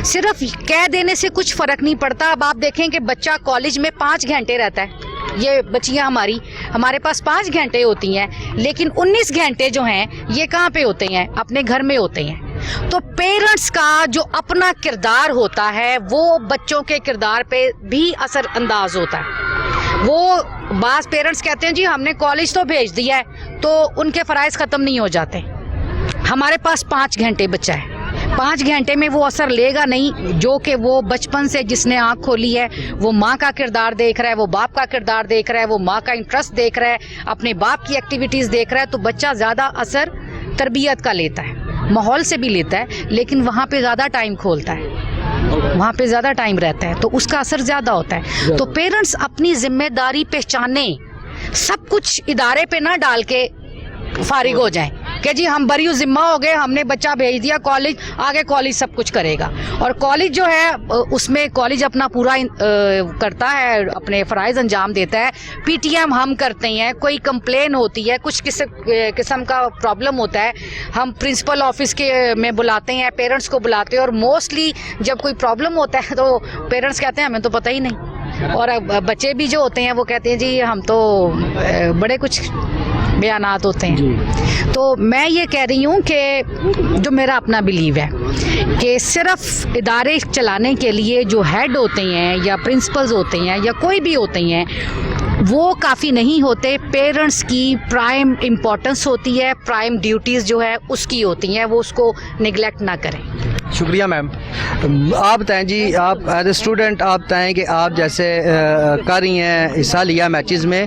صرف کہہ دینے سے کچھ فرق نہیں پڑتا. اب آپ دیکھیں کہ بچہ کالج میں 5 گھنٹے رہتا ہے, یہ بچیاں ہمارے پاس 5 گھنٹے ہوتی ہیں, لیکن 19 گھنٹے جو ہیں یہ کہاں پہ ہوتے ہیں؟ اپنے گھر میں ہوتے ہیں. تو پیرنٹس کا جو اپنا کردار ہوتا ہے وہ بچوں کے کردار پہ بھی اثر انداز ہوتا ہے. وہ بعض پیرنٹس کہتے ہیں جی ہم نے کالج تو بھیج دیا ہے, تو ان کے فرائض ختم نہیں ہو جاتے. ہمارے پاس 5 گھنٹے بچہ ہے, 5 گھنٹے میں وہ اثر لے گا نہیں جو کہ وہ بچپن سے جس نے آنکھ کھولی ہے وہ ماں کا کردار دیکھ رہا ہے, وہ باپ کا کردار دیکھ رہا ہے, وہ ماں کا انٹرسٹ دیکھ رہا ہے, اپنے باپ کی ایکٹیویٹیز دیکھ رہا ہے. تو بچہ زیادہ اثر تربیت کا لیتا ہے, ماحول سے بھی لیتا ہے, لیکن وہاں پہ زیادہ ٹائم کھولتا ہے, وہاں پہ زیادہ ٹائم رہتا ہے, تو اس کا اثر زیادہ ہوتا ہے. تو پیرنٹس اپنی ذمہ داری پہچانیں, سب کچھ ادارے پہ نہ ڈال کے فارغ ہو جائیں کہ جی ہم بری ذمہ ہو گئے, ہم نے بچہ بھیج دیا کالج, آگے کالج سب کچھ کرے گا. اور کالج جو ہے اس میں کالج اپنا پورا کرتا ہے, اپنے فرائض انجام دیتا ہے. پی ٹی ایم ہم کرتے ہیں, کوئی کمپلین ہوتی ہے, کچھ قسم کا پرابلم ہوتا ہے, ہم پرنسپل آفس کے میں بلاتے ہیں, پیرنٹس کو بلاتے ہیں, اور موسٹلی جب کوئی پرابلم ہوتا ہے تو پیرنٹس کہتے ہیں ہمیں تو پتہ ہی نہیں, اور بچے بھی جو ہوتے ہیں وہ کہتے ہیں جی ہم تو بڑے کچھ بیانات ہوتے ہیں. تو میں یہ کہہ رہی ہوں کہ جو میرا اپنا بلیو ہے کہ صرف ادارے چلانے کے لیے جو ہیڈ ہوتے ہیں یا پرنسپلز ہوتے ہیں یا کوئی بھی ہوتے ہیں وہ کافی نہیں ہوتے. پیرنٹس کی پرائم امپورٹنس ہوتی ہے, پرائم ڈیوٹیز جو ہے اس کی ہوتی ہیں, وہ اس کو نگلیکٹ نہ کریں. شکریہ میم. آپ بتائیں جی, آپ ایز اے اسٹوڈنٹ آپ بتائیں کہ آپ جیسے کر رہی ہیں, حصہ لیا میچز میں,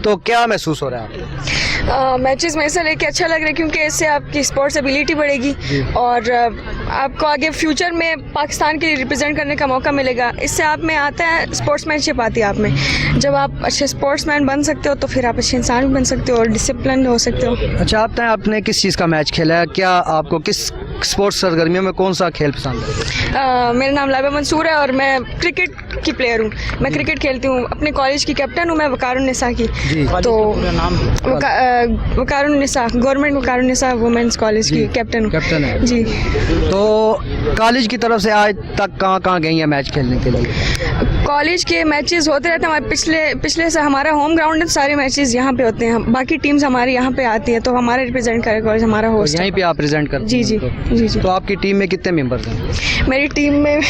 تو کیا محسوس ہو رہا ہے آپ کو؟ میچز میں حصہ لے کے اچھا لگ رہا ہے کیونکہ اس سے آپ کی اسپورٹس ایبیلٹی بڑھے گی اور آپ کو آگے فیوچر میں پاکستان کے لیے ریپرزینٹ کرنے کا موقع ملے گا. اس سے آپ میں آتا ہے اسپورٹس مین شپ آتی ہے آپ میں. جب آپ اچھے اسپورٹس مین بن سکتے ہو تو پھر آپ اچھے انسان بھی بن سکتے ہو اور ڈسپلن ہو سکتے ہو. اچھا آپ بتائیں, آپ نے کس چیز کا میچ کھیلا ہے, کیا آپ کو کس اسپورٹس سرگرمیوں میں کون سا کھیل پسند ہے؟ میرا نام لابہ منصور ہے اور میں کرکٹ کی پلیئر ہوں. میں کرکٹ کھیلتی ہوں, اپنے کالج کی کیپٹن ہوں میں, وقار النساء کی. تو وقار النساء, گورنمنٹ وقار النساء وومنس کالج کی کیپٹن ہوں. کیپٹن ہے جی. تو کالج کی طرف سے آج تک کہاں کہاں گئی ہیں میچ کھیلنے کے لیے؟ कॉलेज के मैचेस होते रहते हैं हमारे पिछले से हमारा होम ग्राउंड है तो सारे मैचेस यहाँ पे होते हैं बाकी टीम्स हमारे यहाँ पे आती हैं तो हमारे रिप्रेजेंट करे कॉलेज हमारा होस्ट यहीं पे आप प्रेजेंट करते जी हैं जी उनको। जी जी तो आपकी टीम में कितने मेंबर्स हैं? मेरी टीम में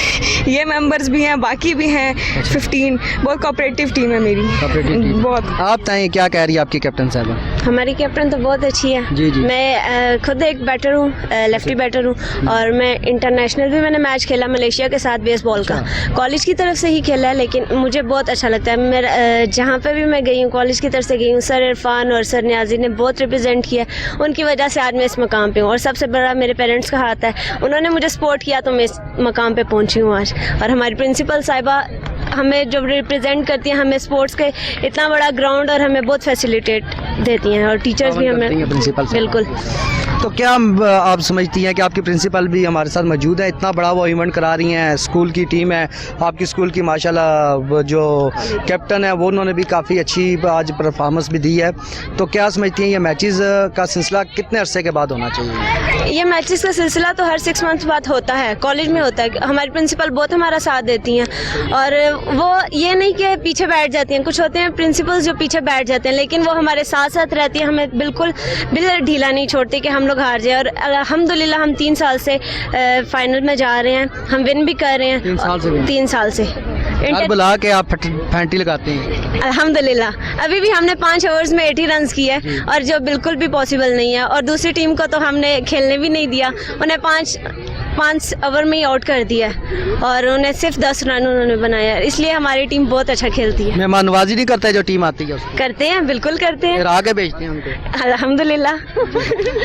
ये मेंबर्स भी हैं बाकी भी हैं 15 बहुत कोऑपरेटिव टीम है मेरी Cooperative team। बहुत आप बताएं क्या कह रही है आपकी कैप्टन साहबा? हमारी कैप्टन तो बहुत अच्छी है। जी जी। मैं खुद एक बैटर हूँ, लेफ्टी बैटर हूँ और मैं इंटरनेशनल भी मैंने मैच खेला मलेशिया के साथ बेसबॉल का, कॉलेज की तरफ से ही खेला है, लेकिन मुझे बहुत अच्छा लगता है। मेरा जहाँ पे भी मैं गई हूँ कॉलेज की तरफ से गई हूँ, सर इरफान और सर न्याजी ने बहुत रिप्रेजेंट किया, उनकी वजह से आज मैं इस मकाम पे हूँ और सबसे बड़ा मेरे पेरेंट्स का हाथ है, उन्होंने मुझे सपोर्ट किया तो मैं इस मकाम पे पहुँची हूँ आज। और हमारी प्रिंसिपल साहिबा हमें जो रिप्रेजेंट करती हैं, हमें स्पोर्ट्स के इतना बड़ा ग्राउंड और हमें बहुत फैसिलिटेट देती हैं और टीचर्स भी करती हैं हमें प्रिंसिपल साहब। बिल्कुल। तो क्या आप समझती हैं कि आपकी प्रिंसिपल भी हमारे साथ मौजूद है, इतना बड़ा वो इवेंट करा रही हैं, स्कूल की टीम है आपकी स्कूल की माशाल्लाह, वो जो कैप्टन है वो उन्होंने भी काफ़ी अच्छी आज परफॉर्मेंस भी दी है, तो क्या समझती हैं ये मैचेस का सिलसिला कितने अरसे के बाद होना चाहिए? ये मैचेस का सिलसिला तो हर 6 मंथ बाद होता है, कॉलेज में होता है। हमारी प्रिंसिपल बहुत हमारा साथ देती हैं और वो ये नहीं कि पीछे बैठ जाती हैं, कुछ होते हैं प्रिंसिपल्स जो पीछे बैठ जाते हैं, लेकिन वो हमारे साथ साथ रहती हैं, हमें बिल्कुल ढीला नहीं छोड़ती कि हम लोग हार जाए। और अल्हम्दुलिल्लाह हम 3 साल से फाइनल में जा रहे हैं, हम विन भी कर रहे हैं 3 साल से 3 साल से बुला के आप फैंटी लगाते हैं। अल्हम्दुलिल्लाह अभी भी हमने 5 ओवर्स में 80 रन किए और जो बिल्कुल भी पॉसिबल नहीं है, और दूसरी टीम को तो हमने खेलने भी नहीं दिया, उन्हें 5 ओवर में ही आउट कर दिया और उन्हें सिर्फ 10 रन उन्होंने बनाया, इसलिए हमारी टीम बहुत अच्छा खेलती है। मेहमान नवाजी नहीं करता है जो टीम आती है उसको? करते हैं, बिल्कुल करते हैं, फिर आगे भेजते हैं उनको। अल्हम्दुलिल्लाह।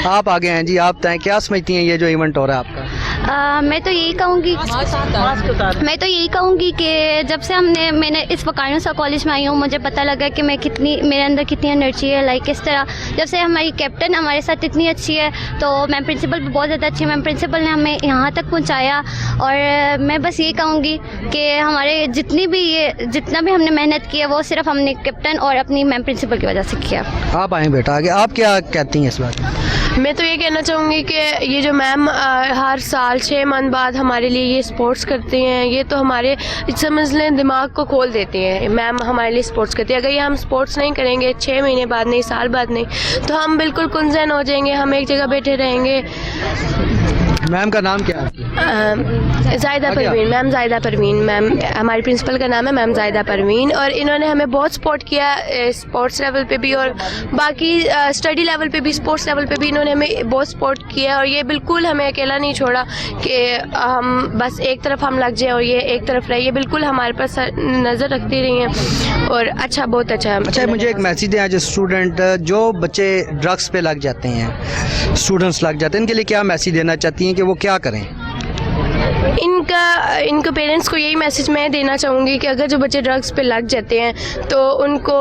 आप आगे हैं जी, आप बताएं क्या समझती हैं ये जो इवेंट हो रहा है आपका? मैं तो यही कहूँगी कि जब से मैंने इस वकारुनिसा कॉलेज में आई हूँ, मुझे पता लगा कि मेरे अंदर कितनी एनर्जी है, लाइक किस तरह जब से हमारी कैप्टन हमारे साथ इतनी अच्छी है, तो मैम प्रिंसिपल भी बहुत ज़्यादा अच्छी है, मैम प्रिंसिपल ने हमें यहाँ तक पहुँचाया। और मैं बस यही कहूँगी कि हमारे जितना भी हमने मेहनत की है वो सिर्फ हमने कैप्टन और अपनी मैम प्रिंसिपल की वजह से किया। आप आए बेटा आगे, आप क्या कहती हैं इस बात में? मैं तो ये कहना चाहूँगी कि ये जो मैम हर साल 6 मंथ बाद हमारे लिए ये स्पोर्ट्स करते हैं, ये तो हमारे समझ लें दिमाग को खोल देते हैं। मैम हमारे लिए स्पोर्ट्स करती है, अगर ये हम स्पोर्ट्स नहीं करेंगे 6 महीने बाद नहीं, साल बाद नहीं, तो हम बिल्कुल कुंजन हो जाएंगे, हम एक जगह बैठे रहेंगे। मैम का नाम क्या है? जाहिदा परवीन, मैम जाहिदा परवीन, मैम हमारी प्रिंसिपल का नाम है मैम जाहिदा परवीन, और इन्होंने हमें बहुत सपोर्ट किया स्पोर्ट्स लेवल पे भी और बाकी स्टडी लेवल पे भी, स्पोर्ट्स लेवल पे भी इन्होंने हमें बहुत सपोर्ट किया और ये बिल्कुल हमें अकेला नहीं छोड़ा कि हम बस एक तरफ हम लग जाए और ये एक तरफ रहे, ये बिल्कुल हमारे पास नज़र रखती रही हैं और अच्छा, बहुत अच्छा। अच्छा, मुझे एक मैसेज है जो स्टूडेंट, जो बच्चे ड्रग्स पे लग जाते हैं, स्टूडेंट्स लग जाते हैं, इनके लिए क्या मैसेज देना चाहती हैं कि वो क्या करें? इनके पेरेंट्स को यही मैसेज मैं देना चाहूँगी कि अगर जो बच्चे ड्रग्स पे लग जाते हैं तो उनको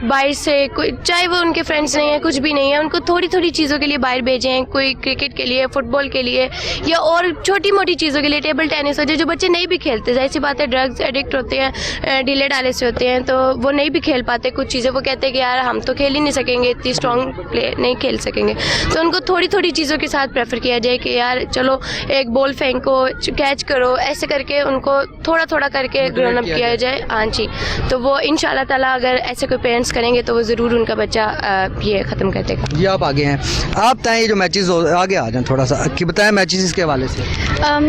बाहर से कोई, चाहे वो उनके फ्रेंड्स नहीं है, कुछ भी नहीं है, उनको थोड़ी थोड़ी चीज़ों के लिए बाहर भेजें, कोई क्रिकेट के लिए, फुटबॉल के लिए या और छोटी मोटी चीज़ों के लिए, टेबल टेनिस हो जाए, जो बच्चे नहीं भी खेलते, जाहिर सी बात है ड्रग्स एडिक्ट होते हैं, ढीले डाले से होते हैं, तो वो नहीं भी खेल पाते कुछ चीज़ें, वो कहते हैं कि यार हम तो खेल ही नहीं सकेंगे, इतनी स्ट्रॉन्ग प्ले नहीं खेल सकेंगे, तो उनको थोड़ी थोड़ी चीज़ों के साथ प्रेफर किया जाए कि यार चलो एक बॉल फेंको, कैच करो, ऐसे करके उनको थोड़ा थोड़ा करके ग्रोन अप किया जाए। हाँ जी, तो वो इंशाल्लाह ताला अगर ऐसे कोई पेरेंट्स करेंगे तो वो ज़रूर उनका बच्चा ये ख़त्म कर देगा। जी आप आगे हैं, आप बताएं ये जो मैचेस आगे आ जाएं थोड़ा सा कि बताएं मैचेस के हवाले से।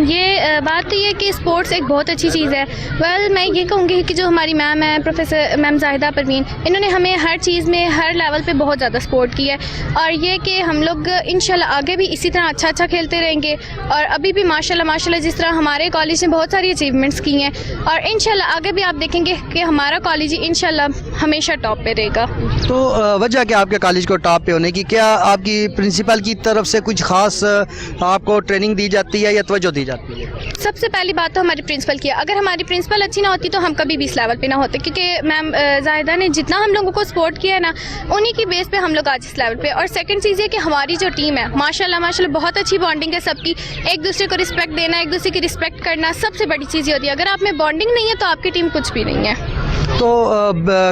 ये बात तो ये कि स्पोर्ट्स एक बहुत अच्छी चीज़ है। वेल मैं ये कहूँगी कि जो हमारी मैम है प्रोफेसर मैम जाहिदा परवीन, इन्होंने हमें हर चीज़ में हर लेवल पे बहुत ज़्यादा सपोर्ट किया है और ये कि हम लोग इंशाल्लाह आगे भी इसी तरह अच्छा खेलते रहेंगे और अभी भी माशाल्लाह जिस तरह हमारे कॉलेज ने बहुत सारी अचीवमेंट्स की हैं और इंशाल्लाह आगे भी आप देखेंगे कि हमारा कॉलेज इंशाल्लाह हमेशा टॉप पे रहेगा। तो वजह क्या आपके कॉलेज को टॉप पे होने की, क्या आपकी प्रिंसिपल की तरफ से कुछ खास आपको ट्रेनिंग दी जाती है या तवज्जो दी जाती है? सबसे पहली बात तो हमारी प्रिंसिपल की है, अगर हमारी प्रिंसिपल अच्छी ना होती तो हम कभी भी इस लेवल पे ना होते, क्योंकि मैम जाहिदा ने जितना हम लोगों को सपोर्ट किया है ना, उन्हीं की बेस पे हम लोग आज इस लेवल पे। और सेकंड चीज़ ये कि हमारी जो टीम है माशाल्लाह बहुत अच्छी बॉन्डिंग है सबकी, एक दूसरे को रिस्पेक्ट देना, एक दूसरे की रिस्पेक्ट करना सबसे बड़ी चीज़ होती है। अगर आप में बॉन्डिंग नहीं है तो आपकी टीम कुछ भी नहीं है। तो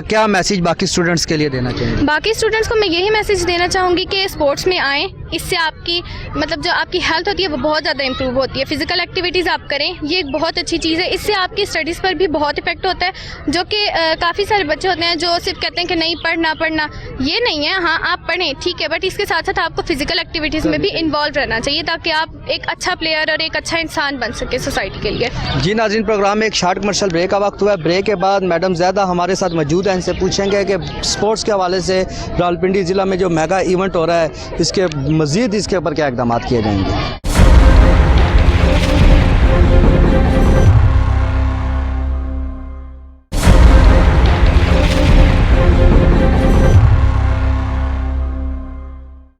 क्या मैसेज बाकी स्टूडेंट्स के लिए देना चाहिए? बाकी स्टूडेंट्स को मैं यही मैसेज देना चाहूँगी कि स्पोर्ट्स में आएँ, اس سے آپ کی مطلب جو آپ کی ہیلتھ ہوتی ہے وہ بہت زیادہ امپروو ہوتی ہے. فزیکل ایکٹیویٹیز آپ کریں, یہ ایک بہت اچھی چیز ہے. اس سے آپ کی اسٹڈیز پر بھی بہت افیکٹ ہوتا ہے, جو کہ کافی سارے بچے ہوتے ہیں جو صرف کہتے ہیں کہ نہیں پڑھنا. یہ نہیں ہے, ہاں آپ پڑھیں ٹھیک ہے, بٹ اس کے ساتھ ساتھ آپ کو فزیکل ایکٹیویٹیز میں بھی انوالو رہنا چاہیے تاکہ آپ ایک اچھا پلیئر اور ایک اچھا انسان بن سکے سوسائٹی کے لیے. جی ناظرین, پروگرام میں ایک شارٹ کمرشل بریک کا وقت ہوا ہے. بریک کے بعد میڈم زیادہ ہمارے ساتھ موجود ہیں, ان سے پوچھیں گے کہ اسپورٹس کے حوالے سے راولپنڈی ضلع میں جو میگا ایونٹ ہو رہا ہے اس کے مزید اس کے اوپر کیا اقدامات کیے جائیں گے.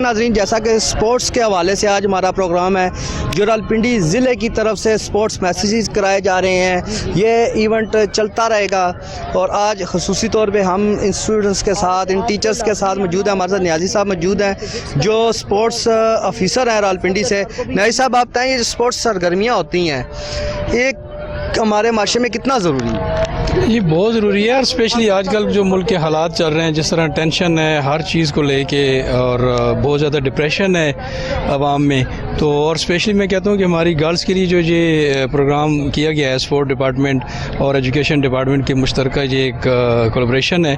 ناظرین, جیسا کہ اسپورٹس کے حوالے سے آج ہمارا پروگرام ہے جو راولپنڈی ضلع کی طرف سے اسپورٹس میسیجز کرائے جا رہے ہیں, یہ ایونٹ چلتا رہے گا. اور آج خصوصی طور پہ ہم ان اسٹوڈنٹس کے ساتھ, ان ٹیچرس کے ساتھ موجود ہیں. ہمارے ساتھ نیازی صاحب موجود ہیں جو اسپورٹس آفیسر ہیں راولپنڈی سے. نیازی صاحب, آپ بتائیں, یہ اسپورٹس سرگرمیاں ہوتی ہیں ایک ہمارے معاشرے میں کتنا ضروری ہے؟ یہ بہت ضروری ہے, اور اسپیشلی آج کل جو ملک کے حالات چل رہے ہیں, جس طرح ٹینشن ہے ہر چیز کو لے کے, اور بہت زیادہ ڈپریشن ہے عوام میں, تو اور اسپیشلی میں کہتا ہوں کہ ہماری گرلس کے لیے جو یہ پروگرام کیا گیا ہے اسپورٹ ڈپارٹمنٹ اور ایجوکیشن ڈپارٹمنٹ کے مشترکہ یہ ایک کولیبریشن ہے,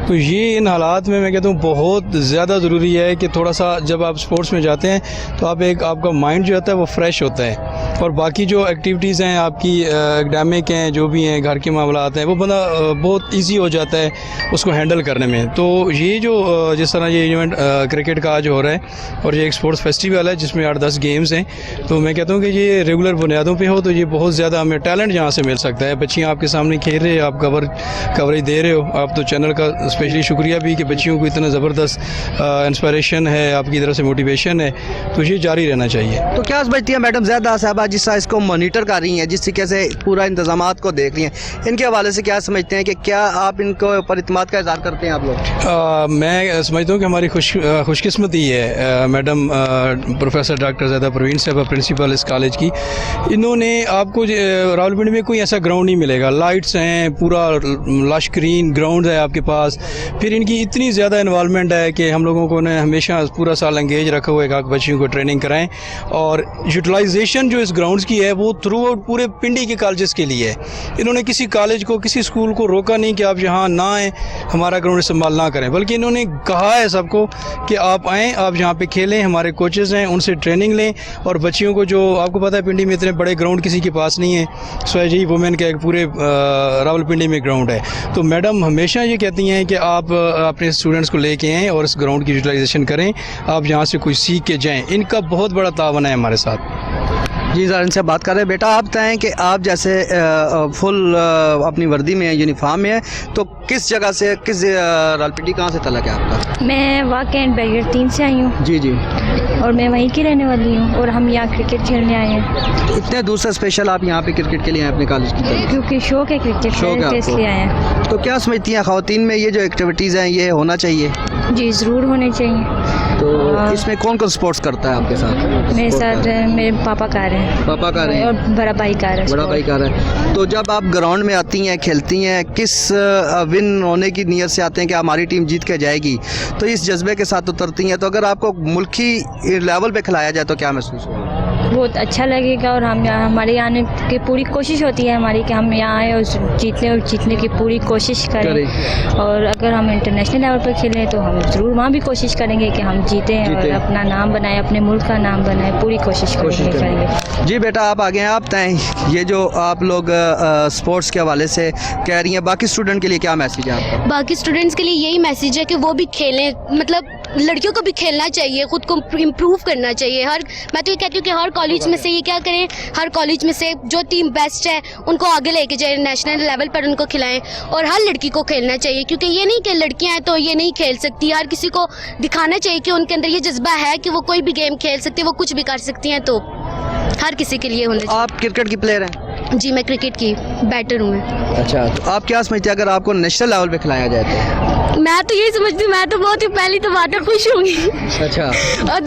تو یہ ان حالات میں کہتا ہوں بہت زیادہ ضروری ہے کہ تھوڑا سا جب آپ اسپورٹس میں جاتے ہیں تو آپ کا مائنڈ جو ہوتا ہے وہ فریش ہوتا ہے, اور باقی جو ایکٹیویٹیز ہیں آپ کی اکیڈمک ہیں, جو بھی ہیں گھر کے معاملات ہیں, وہ بندہ بہت ایزی ہو جاتا ہے اس کو ہینڈل کرنے میں. تو یہ جو جس طرح یہ ایونٹ کرکٹ کا آج ہو رہا ہے, اور یہ ایک اسپورٹس فیسٹیول ہے جس میں 8-10 گیمز ہیں, تو میں کہتا ہوں کہ یہ ریگولر بنیادوں پہ ہو تو یہ بہت زیادہ ہمیں ٹیلنٹ یہاں سے مل سکتا ہے. بچیاں آپ کے سامنے کھیل رہے ہیں, آپ کوریج دے رہے ہو, آپ تو چینل کا اسپیشلی شکریہ بھی کہ بچیوں کو اتنا زبردست انسپائریشن ہے آپ کی طرف سے, موٹیویشن ہے, تو یہ جاری رہنا چاہیے. تو کیا سمجھتی ہیں میڈم زیادہ صاحبہ جس طرح اس کو مانیٹر کر رہی ہیں, جس طریقے سے پورا انتظامات کو دیکھ رہی ہیں, ان کے حوالے سے کیا سمجھتے ہیں کہ کیا آپ ان کو اوپر اعتماد کا اظہار کرتے ہیں آپ لوگ؟ میں سمجھتا ہوں کہ ہماری خوش قسمتی ہے madam professor doctor Zahida Parveen صاحبہ پرنسپل اس کالج کی. انہوں نے آپ کو راولپنڈی میں کوئی ایسا گراؤنڈ نہیں ملے گا, لائٹس ہیں, پورا لش گرین گراؤنڈ ہے آپ کے پاس, پھر ان کی اتنی زیادہ انوالومنٹ ہے کہ ہم لوگوں کو نے ہمیشہ پورا سال انگیج رکھا ہوا ہے کہ بچیوں کو ٹریننگ کرائیں, اور یوٹیلائزیشن جو اس گراؤنڈس کی ہے وہ تھرو آؤٹ پورے پنڈی کے کالجز کے لیے ہے. انہوں نے کسی کالج کو, کسی اسکول کو روکا نہیں کہ آپ یہاں نہ آئیں, ہمارا گراؤنڈ استعمال نہ کریں, بلکہ انہوں نے کہا ہے سب کو کہ آپ آئیں, آپ یہاں پہ کھیلیں, ہمارے کوچز ہیں ان سے ٹریننگ لیں. اور بچیوں کو, جو آپ کو پتہ ہے پنڈی میں اتنے بڑے گراؤنڈ کسی کے پاس نہیں ہے, سوائے وومن کا ایک پورے راولپنڈی میں گراؤنڈ ہے, تو میڈم ہمیشہ یہ کہتی ہیں کہ آپ اپنے اسٹوڈنٹس کو لے کے آئیں اور اس گراؤنڈ کی یوٹیلائزیشن کریں, آپ یہاں سے کوئی سیکھ کے جائیں. ان کا بہت بڑا تعاون ہے ہمارے ساتھ. جی ذرا ان سے بات کر رہے ہیں. بیٹا آپ بتائیں کہ آپ جیسے فل اپنی وردی میں ہیں, یونیفارم میں ہیں, تو کس جگہ سے, کس راولپنڈی کہاں سے تعلق ہے آپ کا؟ میں واقع اینڈ بیریئر 3 سے آئی ہوں. جی جی. اور میں وہیں کی رہنے والی ہوں, اور ہم یہاں کرکٹ کھیلنے آئے ہیں. اتنے دور سے اسپیشل آپ یہاں پہ کرکٹ کے لیے ہیں اپنے کالج کی طرف؟ کیونکہ شوق ہے کرکٹ کھیلنے, اس لیے آئے ہیں. تو کیا سمجھتی ہیں خواتین میں یہ جو ایکٹیویٹیز ہیں یہ ہونا چاہیے؟ جی ضرور ہونے چاہیے. تو اس میں کون کون سپورٹس کرتا ہے آپ کے ساتھ؟ میرے ساتھ میرے پاپا کار ہیں. پاپا کار ہیں, اور بڑا بھائی کار ہے. بڑا بھائی کار ہے. تو جب آپ گراؤنڈ میں آتی ہیں, کھیلتی ہیں, کس ون ہونے کی نیت سے آتے ہیں کہ ہماری ٹیم جیت کے جائے گی, تو اس جذبے کے ساتھ اترتی ہیں, تو اگر آپ کو ملکی لیول پہ کھلایا جائے تو کیا محسوس ہوگا؟ بہت اچھا لگے گا, اور ہم یہاں, ہمارے یہاں آنے کی پوری کوشش ہوتی ہے ہماری کہ ہم یہاں آئیں اور جیتنے کی پوری کوشش کریں. اور اگر ہم انٹرنیشنل لیول پر کھیلیں تو ہم ضرور وہاں بھی کوشش کریں گے کہ ہم جیتیں اور اپنا نام بنائیں, اپنے ملک کا نام بنائیں, پوری کوشش کریں گے. جی بیٹا آپ آگے ہیں, آپ بتائیں یہ جو آپ لوگ اسپورٹس کے حوالے سے کہہ رہی ہیں, باقی اسٹوڈنٹ کے لیے کیا میسیج ہے آپ کا؟ باقی اسٹوڈنٹس کے لیے یہی میسیج ہے کہ وہ بھی کھیلیں, مطلب لڑکیوں کو بھی کھیلنا چاہیے, خود کو امپروو کرنا چاہیے. میں تو یہ کہتی ہوں کہ ہر کالج میں سے یہ کیا کریں, ہر کالج میں سے جو ٹیم بیسٹ ہے ان کو آگے لے کے جائیں, نیشنل لیول پر ان کو کھلائیں, اور ہر لڑکی کو کھیلنا چاہیے, کیونکہ یہ نہیں کہ لڑکیاں ہیں تو یہ نہیں کھیل سکتی. ہر کسی کو دکھانا چاہیے کہ ان کے اندر یہ جذبہ ہے کہ وہ کوئی بھی گیم کھیل سکتی, وہ کچھ بھی کر سکتی ہیں, تو ہر کسی کے لیے ہونا چاہیے. آپ کرکٹ کی پلیئر ہیں؟ جی میں کرکٹ کی بیٹر ہوں. میں اچھا, تو آپ کیا سمجھتے ہیں اگر آپ کو نیشنل لیول پہ کھلایا جائے تو؟ میں تو یہی سمجھتی ہوں, میں تو بہت ہی پہلی تو بات ہے خوش ہوں گی. اچھا. اور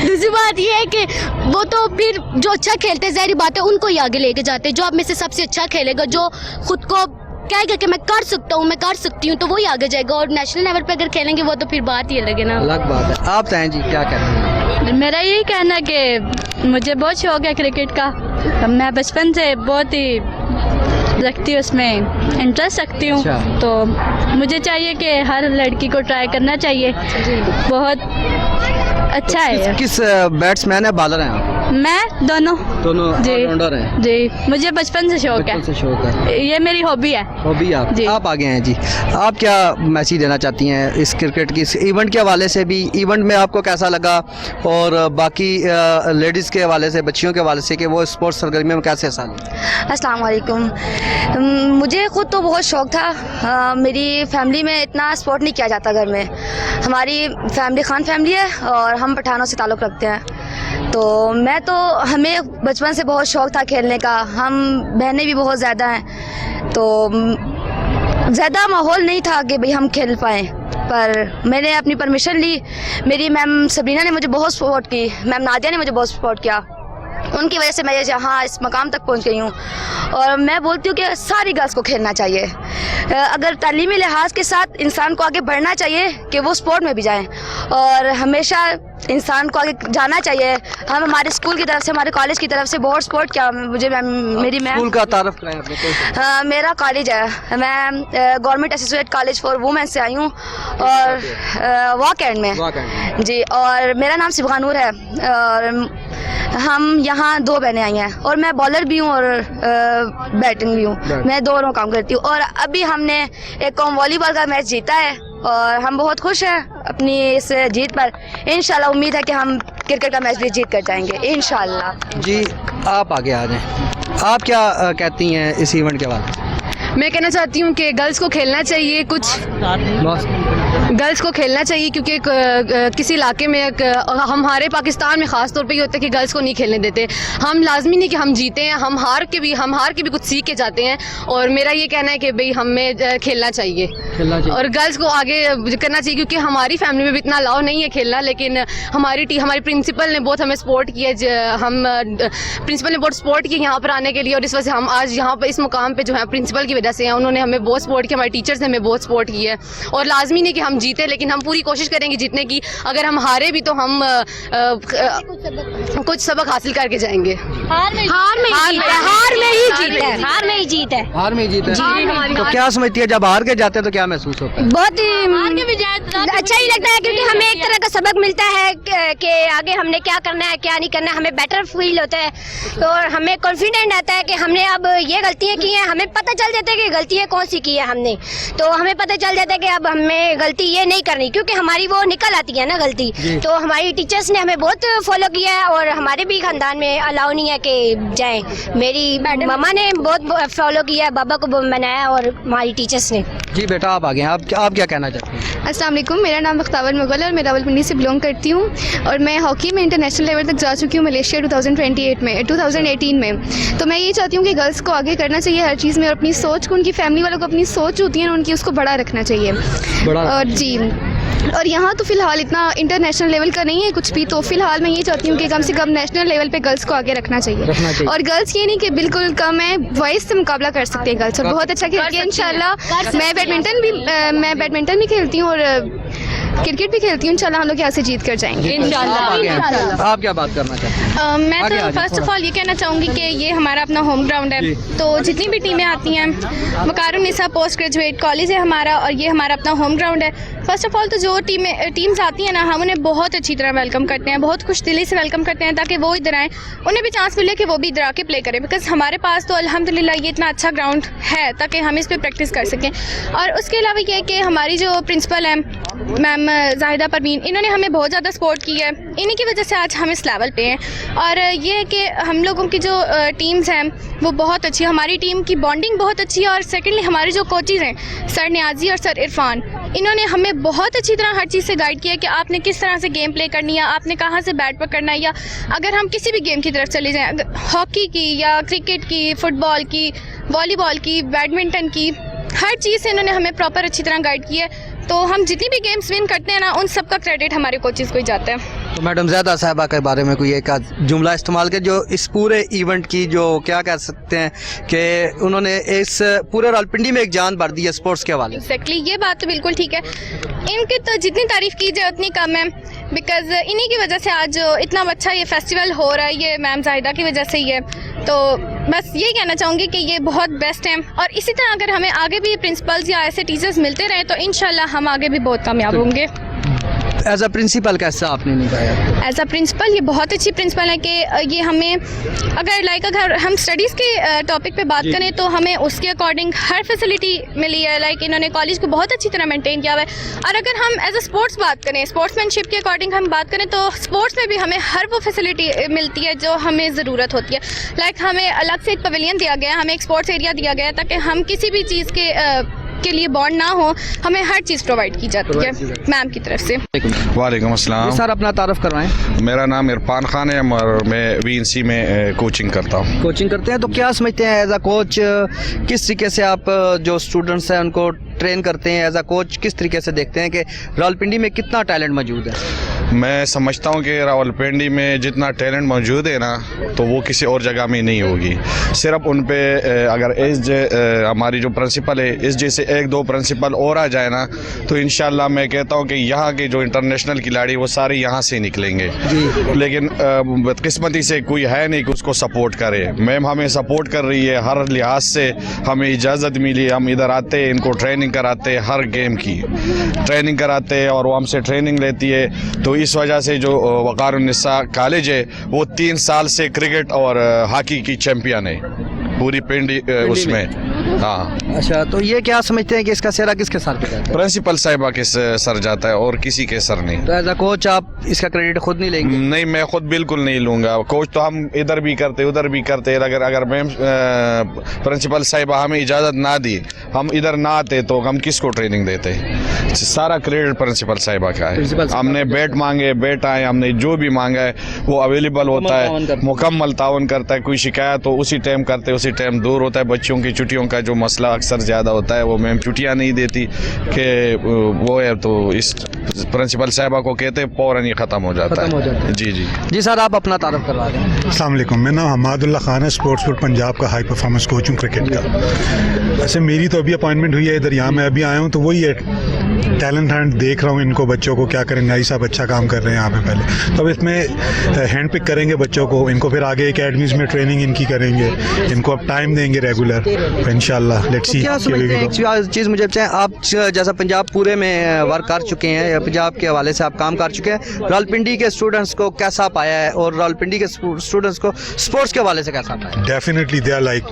دوسری بات یہ ہے کہ وہ تو پھر جو اچھا کھیلتے ہیں ظاہری بات ہے ان کو ہی آگے لے کے جاتے ہیں, جو آپ میں سے سب سے اچھا کھیلے گا, جو خود کو कहेगा कि मैं कर सकता हूँ, मैं कर सकती हूँ, तो वही आगे जाएगा। और नेशनल लेवल पे अगर खेलेंगे वो तो फिर बात ही अलग है ना। अलग बात है। आप बताएं जी, क्या कहते हैं? मेरा यही कहना है कि मुझे बहुत शौक है क्रिकेट का। मैं बचपन से बहुत ही रखती हूँ, उसमें इंटरेस्ट रखती हूँ। तो मुझे चाहिए कि हर लड़की को ट्राई करना चाहिए, बहुत अच्छा है। किस बैट्समैन है, बॉलर हैं आप? मैं दोनों जी ऑलराउंडर हैं जी, मुझे बचपन से शौक है, बचपन से शौक है, ये मेरी हॉबी है। हॉबी आप जी। आप आगे हैं जी, आप क्या मैसेज देना चाहती हैं इस क्रिकेट की, इस इवेंट के हवाले से भी? इवेंट में आपको कैसा लगा, और बाकी लेडीज़ के हवाले से, बच्चियों के हवाले से, कि वो स्पोर्ट्स सरगर्मी में कैसे हिस्सा लें? अस्सलाम वालेकुम। मुझे खुद तो बहुत शौक़ था। मेरी फैमिली में इतना स्पोर्ट नहीं किया जाता घर में। हमारी फैमिली खान फैमिली है और हम पठानों से ताल्लुक़ रखते हैं। तो हमें बचपन से बहुत शौक़ था खेलने का। हम बहनें भी बहुत ज़्यादा हैं, तो ज़्यादा माहौल नहीं था कि भाई हम खेल पाएँ। पर मैंने अपनी परमिशन ली। मेरी मैम सबरीना ने मुझे बहुत सपोर्ट की, मैम नादिया ने मुझे बहुत सपोर्ट किया। उनकी वजह से मैं यहाँ इस मकाम तक पहुँच गई हूँ। और मैं बोलती हूँ कि सारी गर्ल्स को खेलना चाहिए। अगर तालीमी लिहाज के साथ इंसान को आगे बढ़ना चाहिए कि वो स्पोर्ट में भी जाएं, और हमेशा इंसान को आगे जाना चाहिए। हम हमारे स्कूल की तरफ से, हमारे कॉलेज की तरफ से बहुत सपोर्ट किया मुझे। मेरी मैम स्कूल का तारफ़ कराएं आपने? मेरा कॉलेज है, मैं government associate college for women से आई हूँ, और वॉक एंड में जी। और मेरा नाम सिबगानूर है, और हम यहाँ 2 बहनें आई हैं, और मैं बॉलर भी हूँ और बैटिंग भी हूँ। मैं दोनों काम करती हूँ। और अभी हमने एक कौम वॉलीबॉल का मैच जीता है, और हम बहुत खुश हैं अपनी इस जीत पर। इंशाल्लाह उम्मीद है कि हम क्रिकेट का मैच भी जीत कर जाएंगे इंशाल्लाह। जी, आप आगे आ जाएं। आप क्या कहती हैं इस इवेंट के बारे में? मैं कहना चाहती हूँ कि गर्ल्स को खेलना चाहिए, कुछ गर्ल्स को खेलना चाहिए, क्योंकि किसी इलाके में हमारे पाकिस्तान में ख़ास तौर पे ये होता है कि गर्ल्स को नहीं खेलने देते। हम लाजमी नहीं कि हम जीते हैं, हम हार के भी कुछ सीख के जाते हैं। और मेरा ये कहना है कि भाई हमें खेलना चाहिए और गर्ल्स को आगे करना चाहिए, क्योंकि हमारी फैमिली में भी इतना अलाउ नहीं है खेलना। लेकिन हमारी प्रिंसिपल ने बहुत हमें सपोर्ट किया, प्रिंसिपल ने बहुत सपोर्ट किया यहाँ पर आने के लिए। और इस वजह से हम आज यहाँ पर इस मुकाम पर जो है प्रिंसिपल की वजह से हैं। उन्होंने हमें बहुत सपोर्ट किया, हमारे टीचर्स ने हमें बहुत सपोर्ट किया है। और लाजमी नहीं कि हम जीते, लेकिन हम पूरी कोशिश करेंगे जीतने की। अगर हम हारे भी तो हम कुछ सबक हासिल करके जाएंगे। हार में ही जीत है। तो क्या समझती है, जब हार के जाते हैं तो क्या महसूस होता है? बहुत ही अच्छा ही लगता है, क्योंकि हमें एक तरह का सबक मिलता है कि आगे हमने क्या करना है, क्या नहीं करना है। हमें बेटर फील होता है, और हमें कॉन्फिडेंट आता है कि हमने अब ये गलतियाँ की हैं। हमें पता चल जाता है कि गलतियाँ कौन सी की है हमने, तो हमें पता चल जाता है कि अब हमें गलती ये नहीं करनी, क्योंकि हमारी वो निकल आती है ना गलती। तो हमारी टीचर्स ने हमें बहुत फॉलो किया है, और हमारे भी खानदान में अलाउ नहीं है कि जाएं। मेरी मम्मा ने बहुत फॉलो किया है, बाबा को बनाया, और हमारी टीचर्स ने। जी बेटा, आप आगे हैं, आप क्या कहना चाहते हैं? अस्सलाम वालेकुम, मेरा नाम बख्तावर मुगल है और मैं रावलपिंडी से बिलोंग करती हूँ। और मैं हॉकी में इंटरनेशनल लेवल तक जा चुकी हूँ, मलेशिया 2018 में। तो मैं ये चाहती हूँ कि गर्ल्स को आगे करना चाहिए हर चीज़ में, और अपनी सोच को, उनकी फैमिली वालों को अपनी सोच होती है ना उनकी, उसको बड़ा रखना चाहिए। और जी, और यहाँ तो फ़िलहाल इतना इंटरनेशनल लेवल का नहीं है कुछ भी, तो फ़िलहाल मैं ये चाहती हूँ कि कम से कम नेशनल लेवल पे गर्ल्स को आगे रखना चाहिए। और गर्ल्स ये नहीं कि बिल्कुल कम है, वॉइस से मुकाबला कर सकते हैं गर्ल्स, और बहुत अच्छा खेलती है इंशाल्लाह। मैं बैडमिंटन भी खेलती हूँ और क्रिकेट भी खेलती हूँ। इंशाल्लाह हम लोग यहाँ से जीत कर जाएंगे इंशाल्लाह। आप क्या बात करना चाहते हैं? मैं तो फर्स्ट ऑफ ऑल ये कहना चाहूँगी कि ये हमारा अपना होम ग्राउंड है, तो जितनी भी टीमें आती हैं, वकारुन्निसा पोस्ट ग्रेजुएट कॉलेज है हमारा, और ये हमारा अपना होम ग्राउंड है। फर्स्ट ऑफ ऑल तो जो टीम्स आती हैं ना, हम उन्हें बहुत अच्छी तरह वेलकम करते हैं, बहुत खुश दिली से वेलकम करते हैं, ताकि वो इधर आएँ, उन्हें भी चांस मिले कि वो भी इधर आके प्ले करें। बिकॉज हमारे पास तो अल्हम्दुलिल्लाह ये इतना अच्छा ग्राउंड है ताकि हम इस पर प्रैक्टिस कर सकें। और उसके अलावा ये कि हमारी जो प्रिंसिपल हैं मैम जाहिदा परवीन, इन्होंने हमें बहुत ज़्यादा सपोर्ट की है। इन्हीं की वजह से आज हम इस लेवल पे हैं। और ये है कि हम लोगों की जो टीम्स हैं वो बहुत अच्छी है, हमारी टीम की बॉन्डिंग बहुत अच्छी है। और सेकेंडली हमारे जो कोचेज़ हैं सर नियाजी और सर इरफान, इन्होंने हमें बहुत अच्छी तरह हर चीज़ से गाइड किया कि आपने किस तरह से गेम प्ले करनी है, आपने कहाँ से बैट पकड़ना है, या अगर हम किसी भी गेम की तरफ चले जाएँ, हॉकी की या क्रिकेट की, फुटबॉल की, वॉलीबॉल की, बैडमिंटन की, हर चीज़ से इन्होंने हमें प्रॉपर अच्छी तरह गाइड किया है। तो हम जितनी भी गेम्स विन करते हैं ना, उन सब का क्रेडिट हमारे कोचेज़ को ही जाता है। तो मैडम ज़्यादा साहिबा के बारे में कोई एक आध जुमला इस्तेमाल कर जो इस पूरे इवेंट की जो क्या कह सकते हैं कि उन्होंने इस पूरे रावलपिंडी में एक जान भर दी है स्पोर्ट्स के हवाले से। एग्जैक्टली ये बात तो बिल्कुल ठीक है, इनकी तो जितनी तारीफ़ की जाए उतनी कम है, बिकॉज इन्हीं की वजह से आज जो इतना अच्छा ये फेस्टिवल हो रहा है ये मैम जाहिदा की वजह से ही है। तो बस यही कहना चाहूँगी कि ये बहुत बेस्ट है, और इसी तरह अगर हमें आगे भी प्रिंसिपल्स या ऐसे टीचर्स मिलते रहे तो इंशाल्लाह हम आगे भी बहुत कामयाब होंगे। एज अ प्रिंसिपल कैसा आपने निभाया? एज अ प्रिंसिपल ये बहुत अच्छी प्रिंसिपल है कि ये हमें अगर हम स्टडीज़ के टॉपिक पे बात करें तो हमें उसके अकॉर्डिंग हर फैसिलिटी मिली है। लाइक इन्होंने कॉलेज को बहुत अच्छी तरह मेंटेन किया हुआ है। और अगर हम एज अ स्पोर्ट्स बात करें, स्पोर्ट्समैनशिप के अकॉर्डिंग हम बात करें तो स्पोर्ट्स में भी हमें हर वो फैसिलिटी मिलती है जो हमें ज़रूरत होती है। लाइक हमें अलग से एक पवेलियन दिया गया है, हमें एक स्पोर्ट्स एरिया दिया गया है ताकि हम किसी भी चीज़ के लिए बॉन्ड ना हो, हमें हर चीज़ प्रोवाइड की जाती है मैम की तरफ से। वालेकुम अस्सलाम। सर अपना तारुफ करवाएं। मेरा नाम इरफान खान है और मैं VNC में कोचिंग करता हूँ। कोचिंग करते हैं तो क्या समझते हैं एज अ कोच किस तरीके से आप जो स्टूडेंट्स हैं उनको ट्रेन करते हैं? एज अ कोच किस तरीके से देखते हैं कि रावलपिंडी में कितना टैलेंट मौजूद है? मैं समझता हूँ कि रावलपिंडी में जितना टैलेंट मौजूद है ना तो वो किसी और जगह में नहीं होगी। सिर्फ उन पे अगर हमारी जो प्रिंसिपल है इस जैसे एक दो प्रिंसिपल और आ जाए ना तो इंशाल्लाह मैं कहता हूँ कि यहाँ के जो इंटरनेशनल खिलाड़ी वो सारे यहाँ से निकलेंगे। लेकिन बदकिस्मती से कोई है नहीं कि उसको सपोर्ट करे। मैम हमें सपोर्ट कर रही है हर लिहाज से, हमें इजाज़त मिली, हम इधर आते हैं, इनको ट्रेनिंग कराते हैं, हर गेम की ट्रेनिंग कराते हैं और वो हमसे ट्रेनिंग लेती है। तो इस वजह से जो वक़ारुन्निसा कॉलेज है वो 3 साल से क्रिकेट और हॉकी की चैम्पियन है पूरी पिंडी उसमें। हाँ। अच्छा, तो ये क्या समझते हैं कि इसका सेहरा किसके सर पे जाता है? प्रिंसिपल साहिबा के सर जाता है और किसी के सर नहीं। तो एज अ कोच आप इसका क्रेडिट खुद नहीं लेंगे? नहीं, मैं खुद बिल्कुल नहीं लूँगा। कोच तो हम इधर भी करते उधर भी करते। अगर मैम प्रिंसिपल साहिबा हमें इजाज़त ना दी, हम इधर ना आते तो हम किसको ट्रेनिंग देते? सारा क्रेडिट प्रिंसिपल साहिबा का है। हमने बैट मांगे, बैट आए, हमने जो भी मांगा है वो अवेलेबल होता है, मुकम्मल ताउन करता है। कोई शिकायत तो उसी टाइम करते, उसी टाइम दूर होता है। बच्चों की छुट्टियों का जो मसला अक्सर ज़्यादा होता है वो मैम छुट्टियाँ नहीं देती कि वो है, तो इस प्रिंसिपल साहिबा को कहते हैं फ़ौरन ही ख़त्म हो जाता है। जी जी जी सर, आप अपना तारुफ करवा दें। अस्सलाम वालेकुम, मेरा नाम हमादुल्ला खान है, स्पोर्ट्स फुट पंजाब का हाई परफॉर्मेंस कोचिंग क्रिकेट का। वैसे मेरी तो अभी अपॉइंटमेंट हुई है इधर, यहाँ मैं अभी आया हूँ तो वही है टैलेंट हंट देख रहा हूँ इनको, बच्चों को क्या करेंगे। आई साहब अच्छा काम कर रहे हैं यहाँ पे पहले, तो अब इसमें हैंड पिक करेंगे बच्चों को, इनको फिर आगे एकेडमीज़ में ट्रेनिंग इनकी करेंगे, इनको अब टाइम देंगे रेगुलर इंशाल्लाह। Let's see. क्या समझते हैं एक चीज़ मुझे बताएं, आप जैसा पंजाब पूरे में वर्क कर चुके हैं या पंजाब के हवाले से आप काम कर चुके हैं, रावलपिंडी के स्टूडेंट्स को कैसा पाया है और रावलपिंडी के स्टूडेंट्स को स्पोर्ट्स के हवाले से कैसा पाया? Definitely they are like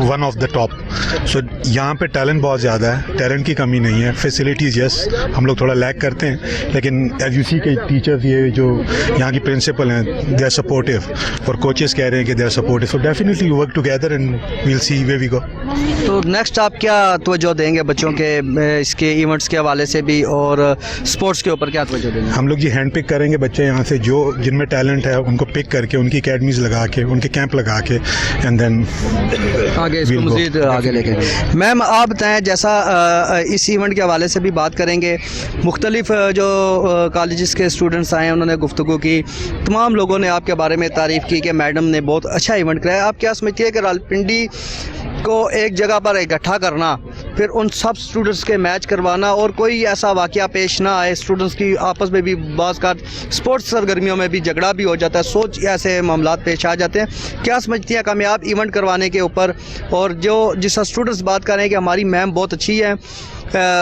one of the top. So यहाँ पे टैलेंट बहुत ज़्यादा है, टैलेंट की कमी नहीं है। फैसिलिटीज़ यस हम लोग थोड़ा लैक करते हैं, लेकिन एज यू सी के टीचर्स ये जो यहाँ की प्रिंसिपल हैं दे आर सपोर्टिव और कोचेस कह रहे हैं कि they are supportive. So definitely work together and we'll see way we go. तो नेक्स्ट आप क्या तवज्जो देंगे बच्चों के इसके इवेंट्स के हवाले से भी और स्पोर्ट्स के ऊपर क्या तवज्जो देंगे? हम लोग जी हैंड पिक करेंगे बच्चे यहाँ से जो जिनमें टैलेंट है उनको पिक करके उनकी एकेडमीज लगा के उनके कैंप लगा के एंड देन आगे इसको मज़ीद आगे लेके। मैम आप बताएं, जैसा इस इवेंट के हवाले से भी बात करेंगे, मुख्तलिफ जो कॉलेजेस के स्टूडेंट्स आए उन्होंने गुफ्तगू की, तमाम लोगों ने आपके बारे में तारीफ़ की कि मैडम ने बहुत अच्छा इवेंट कराया। आप क्या समझती है कि रावलपिंडी को एक जगह पर इकट्ठा करना, फिर उन सब स्टूडेंट्स के मैच करवाना और कोई ऐसा वाक़या पेश ना आए, स्टूडेंट्स की आपस में भी बाज़ का स्पोर्ट्स सरगर्मियों में भी झगड़ा भी हो जाता है, सोच ऐसे मामलात पेश आ जाते हैं, क्या समझती हैं कामयाब इवेंट करवाने के ऊपर? और जो जिस स्टूडेंट्स बात कर रहे हैं कि हमारी मैम बहुत अच्छी है,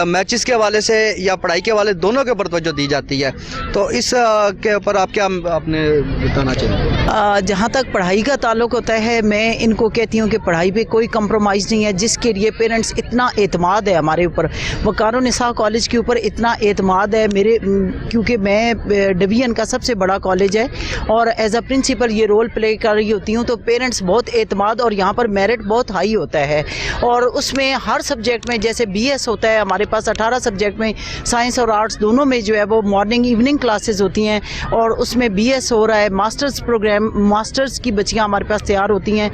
मैचेस के हवाले से या पढ़ाई के हवाले दोनों के ऊपर तवज्जो दी जाती है, तो इस के ऊपर आप क्या आपने बताना चाहिए? जहाँ तक पढ़ाई का ताल्लुक होता है, मैं इनको कहती हूँ कि पढ़ाई पे कोई कंप्रोमाइज़ नहीं है, जिसके लिए पेरेंट्स इतना एतमाद है हमारे ऊपर, वक़ारुन्निसा कॉलेज के ऊपर इतना एतमाद है मेरे, क्योंकि मैं डिवीज़न का सबसे बड़ा कॉलेज है और एज अ प्रिंसिपल ये रोल प्ले कर रही होती हूँ, तो पेरेंट्स बहुत एतमाद और यहाँ पर मेरिट बहुत हाई होता है और उसमें हर सब्जेक्ट में जैसे BS होता है ہے. ہمارے پاس 18 سبجیکٹ میں سائنس اور آرٹس دونوں میں جو ہے وہ مارننگ ایوننگ کلاسز ہوتی ہیں, اور اس میں بی ایس ہو رہا ہے. ماسٹرز پروگرام, ماسٹرز کی بچیاں ہمارے پاس تیار ہوتی ہیں.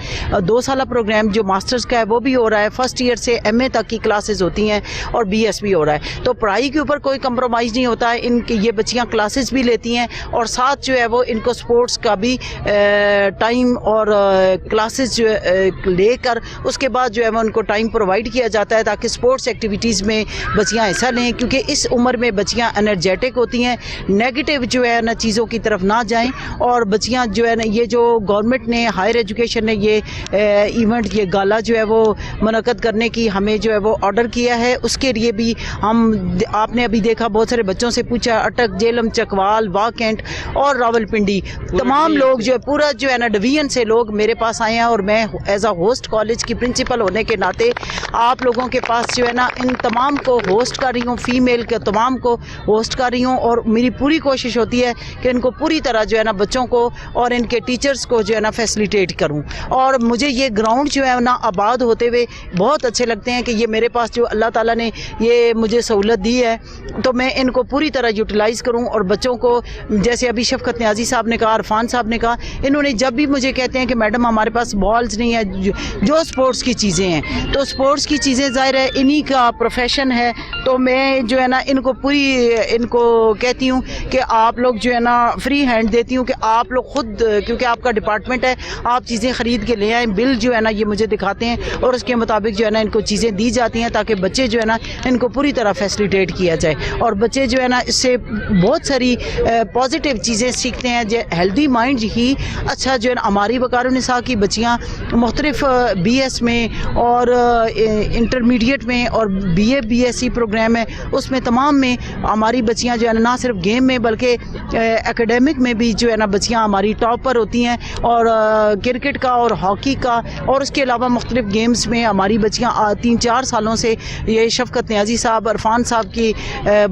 2 سالہ پروگرام جو ماسٹرز کا ہے وہ بھی ہو رہا ہے. فرسٹ ایئر سے ایم اے تک کی کلاسز ہوتی ہیں, اور بی ایس بھی ہو رہا ہے. تو پڑھائی کے اوپر کوئی کمپرومائز نہیں ہوتا ہے. ان کی یہ بچیاں کلاسز بھی لیتی ہیں, اور ساتھ جو ہے وہ ان کو سپورٹس کا بھی ٹائم اور کلاسز جو لے کر اس کے بعد جو ہے وہ ان کو ٹائم پرووائڈ کیا جاتا ہے تاکہ سپورٹس ایکٹیویٹیز میں بچیاں حصہ لیں, کیونکہ اس عمر میں بچیاں انرجیٹک ہوتی ہیں, نیگیٹو جو ہے نا چیزوں کی طرف نہ جائیں. اور بچیاں جو ہے نا, یہ جو گورنمنٹ نے ہائر ایجوکیشن نے یہ ایونٹ, یہ گالا جو ہے وہ منعقد کرنے کی ہمیں جو ہے وہ آرڈر کیا ہے, اس کے لیے بھی ہم, آپ نے ابھی دیکھا بہت سارے بچوں سے پوچھا, اٹک, جیلم, چکوال, واکینٹ اور راولپنڈی تمام لوگ جو ہے پورا جو ہے نا ڈویژن سے لوگ میرے پاس آئے ہیں, اور میں ایز اے ہوسٹ کالج کی پرنسپل ہونے کے ناطے آپ لوگوں کے پاس جو ہے نا ان تمام کو ہوسٹ کر رہی ہوں, فیمیل کے تمام کو ہوسٹ کر رہی ہوں. اور میری پوری کوشش ہوتی ہے کہ ان کو پوری طرح جو ہے نا بچوں کو اور ان کے ٹیچرز کو جو ہے نا فیسلیٹیٹ کروں. اور مجھے یہ گراؤنڈ جو ہے نا آباد ہوتے ہوئے بہت اچھے لگتے ہیں کہ یہ میرے پاس جو اللہ تعالیٰ نے یہ مجھے سہولت دی ہے تو میں ان کو پوری طرح یوٹیلائز کروں. اور بچوں کو جیسے ابھی شفقت نیازی صاحب نے کہا, عرفان صاحب نے کہا, انہوں نے جب بھی مجھے کہتے ہیں کہ میڈم ہمارے پاس بالز نہیں ہے, جو سپورٹس کی چیزیں ہیں, تو سپورٹس کی چیزیں ظاہر ہے انہی کا پروفیشن ہے, تو میں جو ہے نا ان کو پوری ان کو کہتی ہوں کہ آپ لوگ جو ہے نا فری ہینڈ دیتی ہوں کہ آپ لوگ خود, کیونکہ آپ کا ڈپارٹمنٹ ہے, آپ چیزیں خرید کے لے آئیں. بل جو ہے نا یہ مجھے دکھاتے ہیں اور اس کے مطابق جو ہے نا ان کو چیزیں دی جاتی ہیں تاکہ بچے جو ہے نا ان کو پوری طرح فیسلیٹیٹ کیا جائے. اور بچے جو ہے نا اس سے بہت ساری پازیٹیو چیزیں سیکھتے ہیں. ہیلدی مائنڈ ہی اچھا جو ہے نا, ہماری وقار النساء کی بچیاں مختلف بی ایس میں اور انٹرمیڈیٹ میں اور B A B S C program ہے, اس میں تمام میں ہماری بچیاں جو ہے نا نہ صرف گیم میں بلکہ ایکیڈیمک میں بھی جو ہے نا بچیاں ہماری ٹاپ پر ہوتی ہیں. اور کرکٹ کا اور ہاکی کا اور اس کے علاوہ مختلف گیمز میں ہماری بچیاں 3-4 سالوں سے یہ شفقت نیازی صاحب, عرفان صاحب کی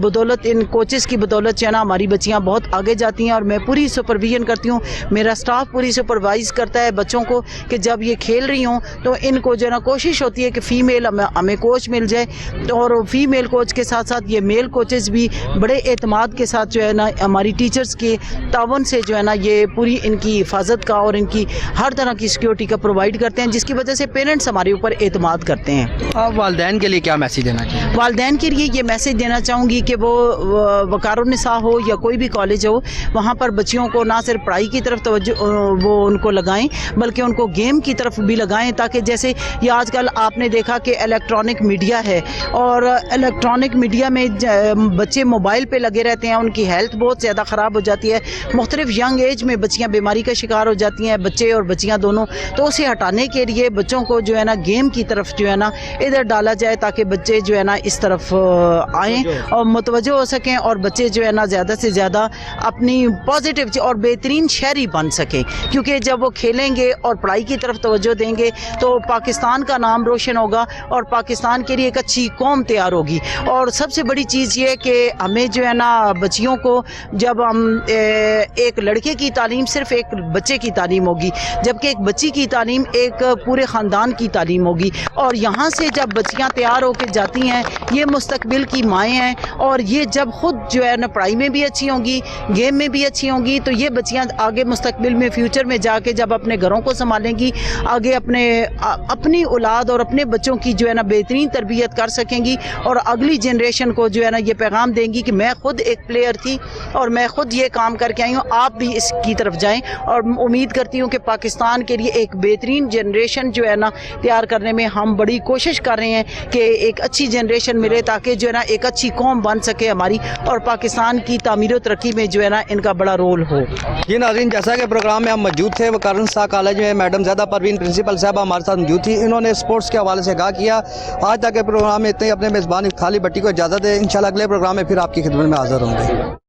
بدولت, ان کوچز کی بدولت جو ہے نا ہماری بچیاں بہت آگے جاتی ہیں. اور میں پوری سپرویژن کرتی ہوں, میرا سٹاف پوری سپروائز کرتا ہے بچوں کو کہ جب یہ کھیل رہی ہوں تو ان کو جو ہے نا کوشش ہوتی ہے کہ فیمیل ہمیں کوچ مل جائے, اور فیمیل کوچ کے ساتھ ساتھ یہ میل کوچز بھی بڑے اعتماد کے ساتھ جو ہے نا ہماری ٹیچرز کے تعاون سے جو ہے نا یہ پوری ان کی حفاظت کا اور ان کی ہر طرح کی سیکیورٹی کا پرووائڈ کرتے ہیں, جس کی وجہ سے پیرنٹس ہمارے اوپر اعتماد کرتے ہیں. آپ والدین کے لیے کیا میسیج دینا چاہیں؟ والدین کے لیے یہ میسیج دینا چاہوں گی کہ وہ وقار النساء ہو یا کوئی بھی کالج ہو, وہاں پر بچیوں کو نہ صرف پڑھائی کی طرف توجہ وہ ان کو لگائیں بلکہ ان کو گیم کی طرف بھی لگائیں, تاکہ جیسے یہ آج کل آپ نے دیکھا کہ الیکٹرانک میڈیا ہے, اور الیکٹرانک میڈیا میں بچے موبائل پہ لگے رہتے ہیں, ان کی ہیلتھ بہت زیادہ خراب ہو جاتی ہے. مختلف ینگ ایج میں بچیاں بیماری کا شکار ہو جاتی ہیں, بچے اور بچیاں دونوں. تو اسے ہٹانے کے لیے بچوں کو جو ہے نا گیم کی طرف جو ہے نا ادھر ڈالا جائے تاکہ بچے جو ہے نا اس طرف آئیں اور متوجہ ہو سکیں, اور بچے جو ہے نا زیادہ سے زیادہ اپنی پازیٹیو اور بہترین شہری بن سکیں. کیونکہ جب وہ کھیلیں گے اور پڑھائی کی طرف توجہ دیں گے تو پاکستان کا نام روشن ہوگا اور پاکستان کے لیے ایک اچھی قوم تیار ہوگی. اور سب سے بڑی چیز یہ کہ ہمیں جو ہے نا بچیوں کو, جب ہم ایک لڑکے کی تعلیم صرف ایک بچے کی تعلیم ہوگی, جبکہ ایک بچی کی تعلیم ایک پورے خاندان کی تعلیم ہوگی. اور یہاں سے جب بچیاں تیار ہو کے جاتی ہیں, یہ مستقبل کی مائیں ہیں, اور یہ جب خود جو ہے نا پڑھائی میں بھی اچھی ہوں گی, گیم میں بھی اچھی ہوں گی, تو یہ بچیاں آگے مستقبل میں فیوچر میں جا کے جب اپنے گھروں کو سنبھالیں گی, آگے اپنی اولاد اور اپنے بچوں کی جو ہے نا بہترین تربیت کر سکیں گی, اور اگلی جنریشن کو جو ہے نا یہ پیغام دیں گی کہ میں خود ایک پلیئر تھی اور میں خود یہ کام کر کے آئی ہوں, آپ بھی اس کی طرف جائیں. اور امید کرتی ہوں کہ پاکستان کے لیے ایک بہترین جنریشن جو ہے نا تیار کرنے میں ہم بڑی کوشش کر رہے ہیں کہ ایک اچھی جنریشن ملے تاکہ جو ہے نا ایک اچھی قوم بن سکے ہماری, اور پاکستان کی تعمیر و ترقی میں جو ہے نا ان کا بڑا رول ہو. جی ناظرین, جیسا کہ پروگرام میں ہم موجود تھے, وقار النساء کالج میں میڈم زیدہ پروین پرنسپل صاحبہ ہمارے ساتھ موجود تھی. انہوں نے اسپورٹس کے حوالے سے آگاہ کیا. آج تک کے پروگرام میں اتنے, اپنے میزبان خالی بٹی کو اجازت ہے. انشاءاللہ اگلے پروگرام میں پھر آپ کی خدمت میں حاضر ہوں گے.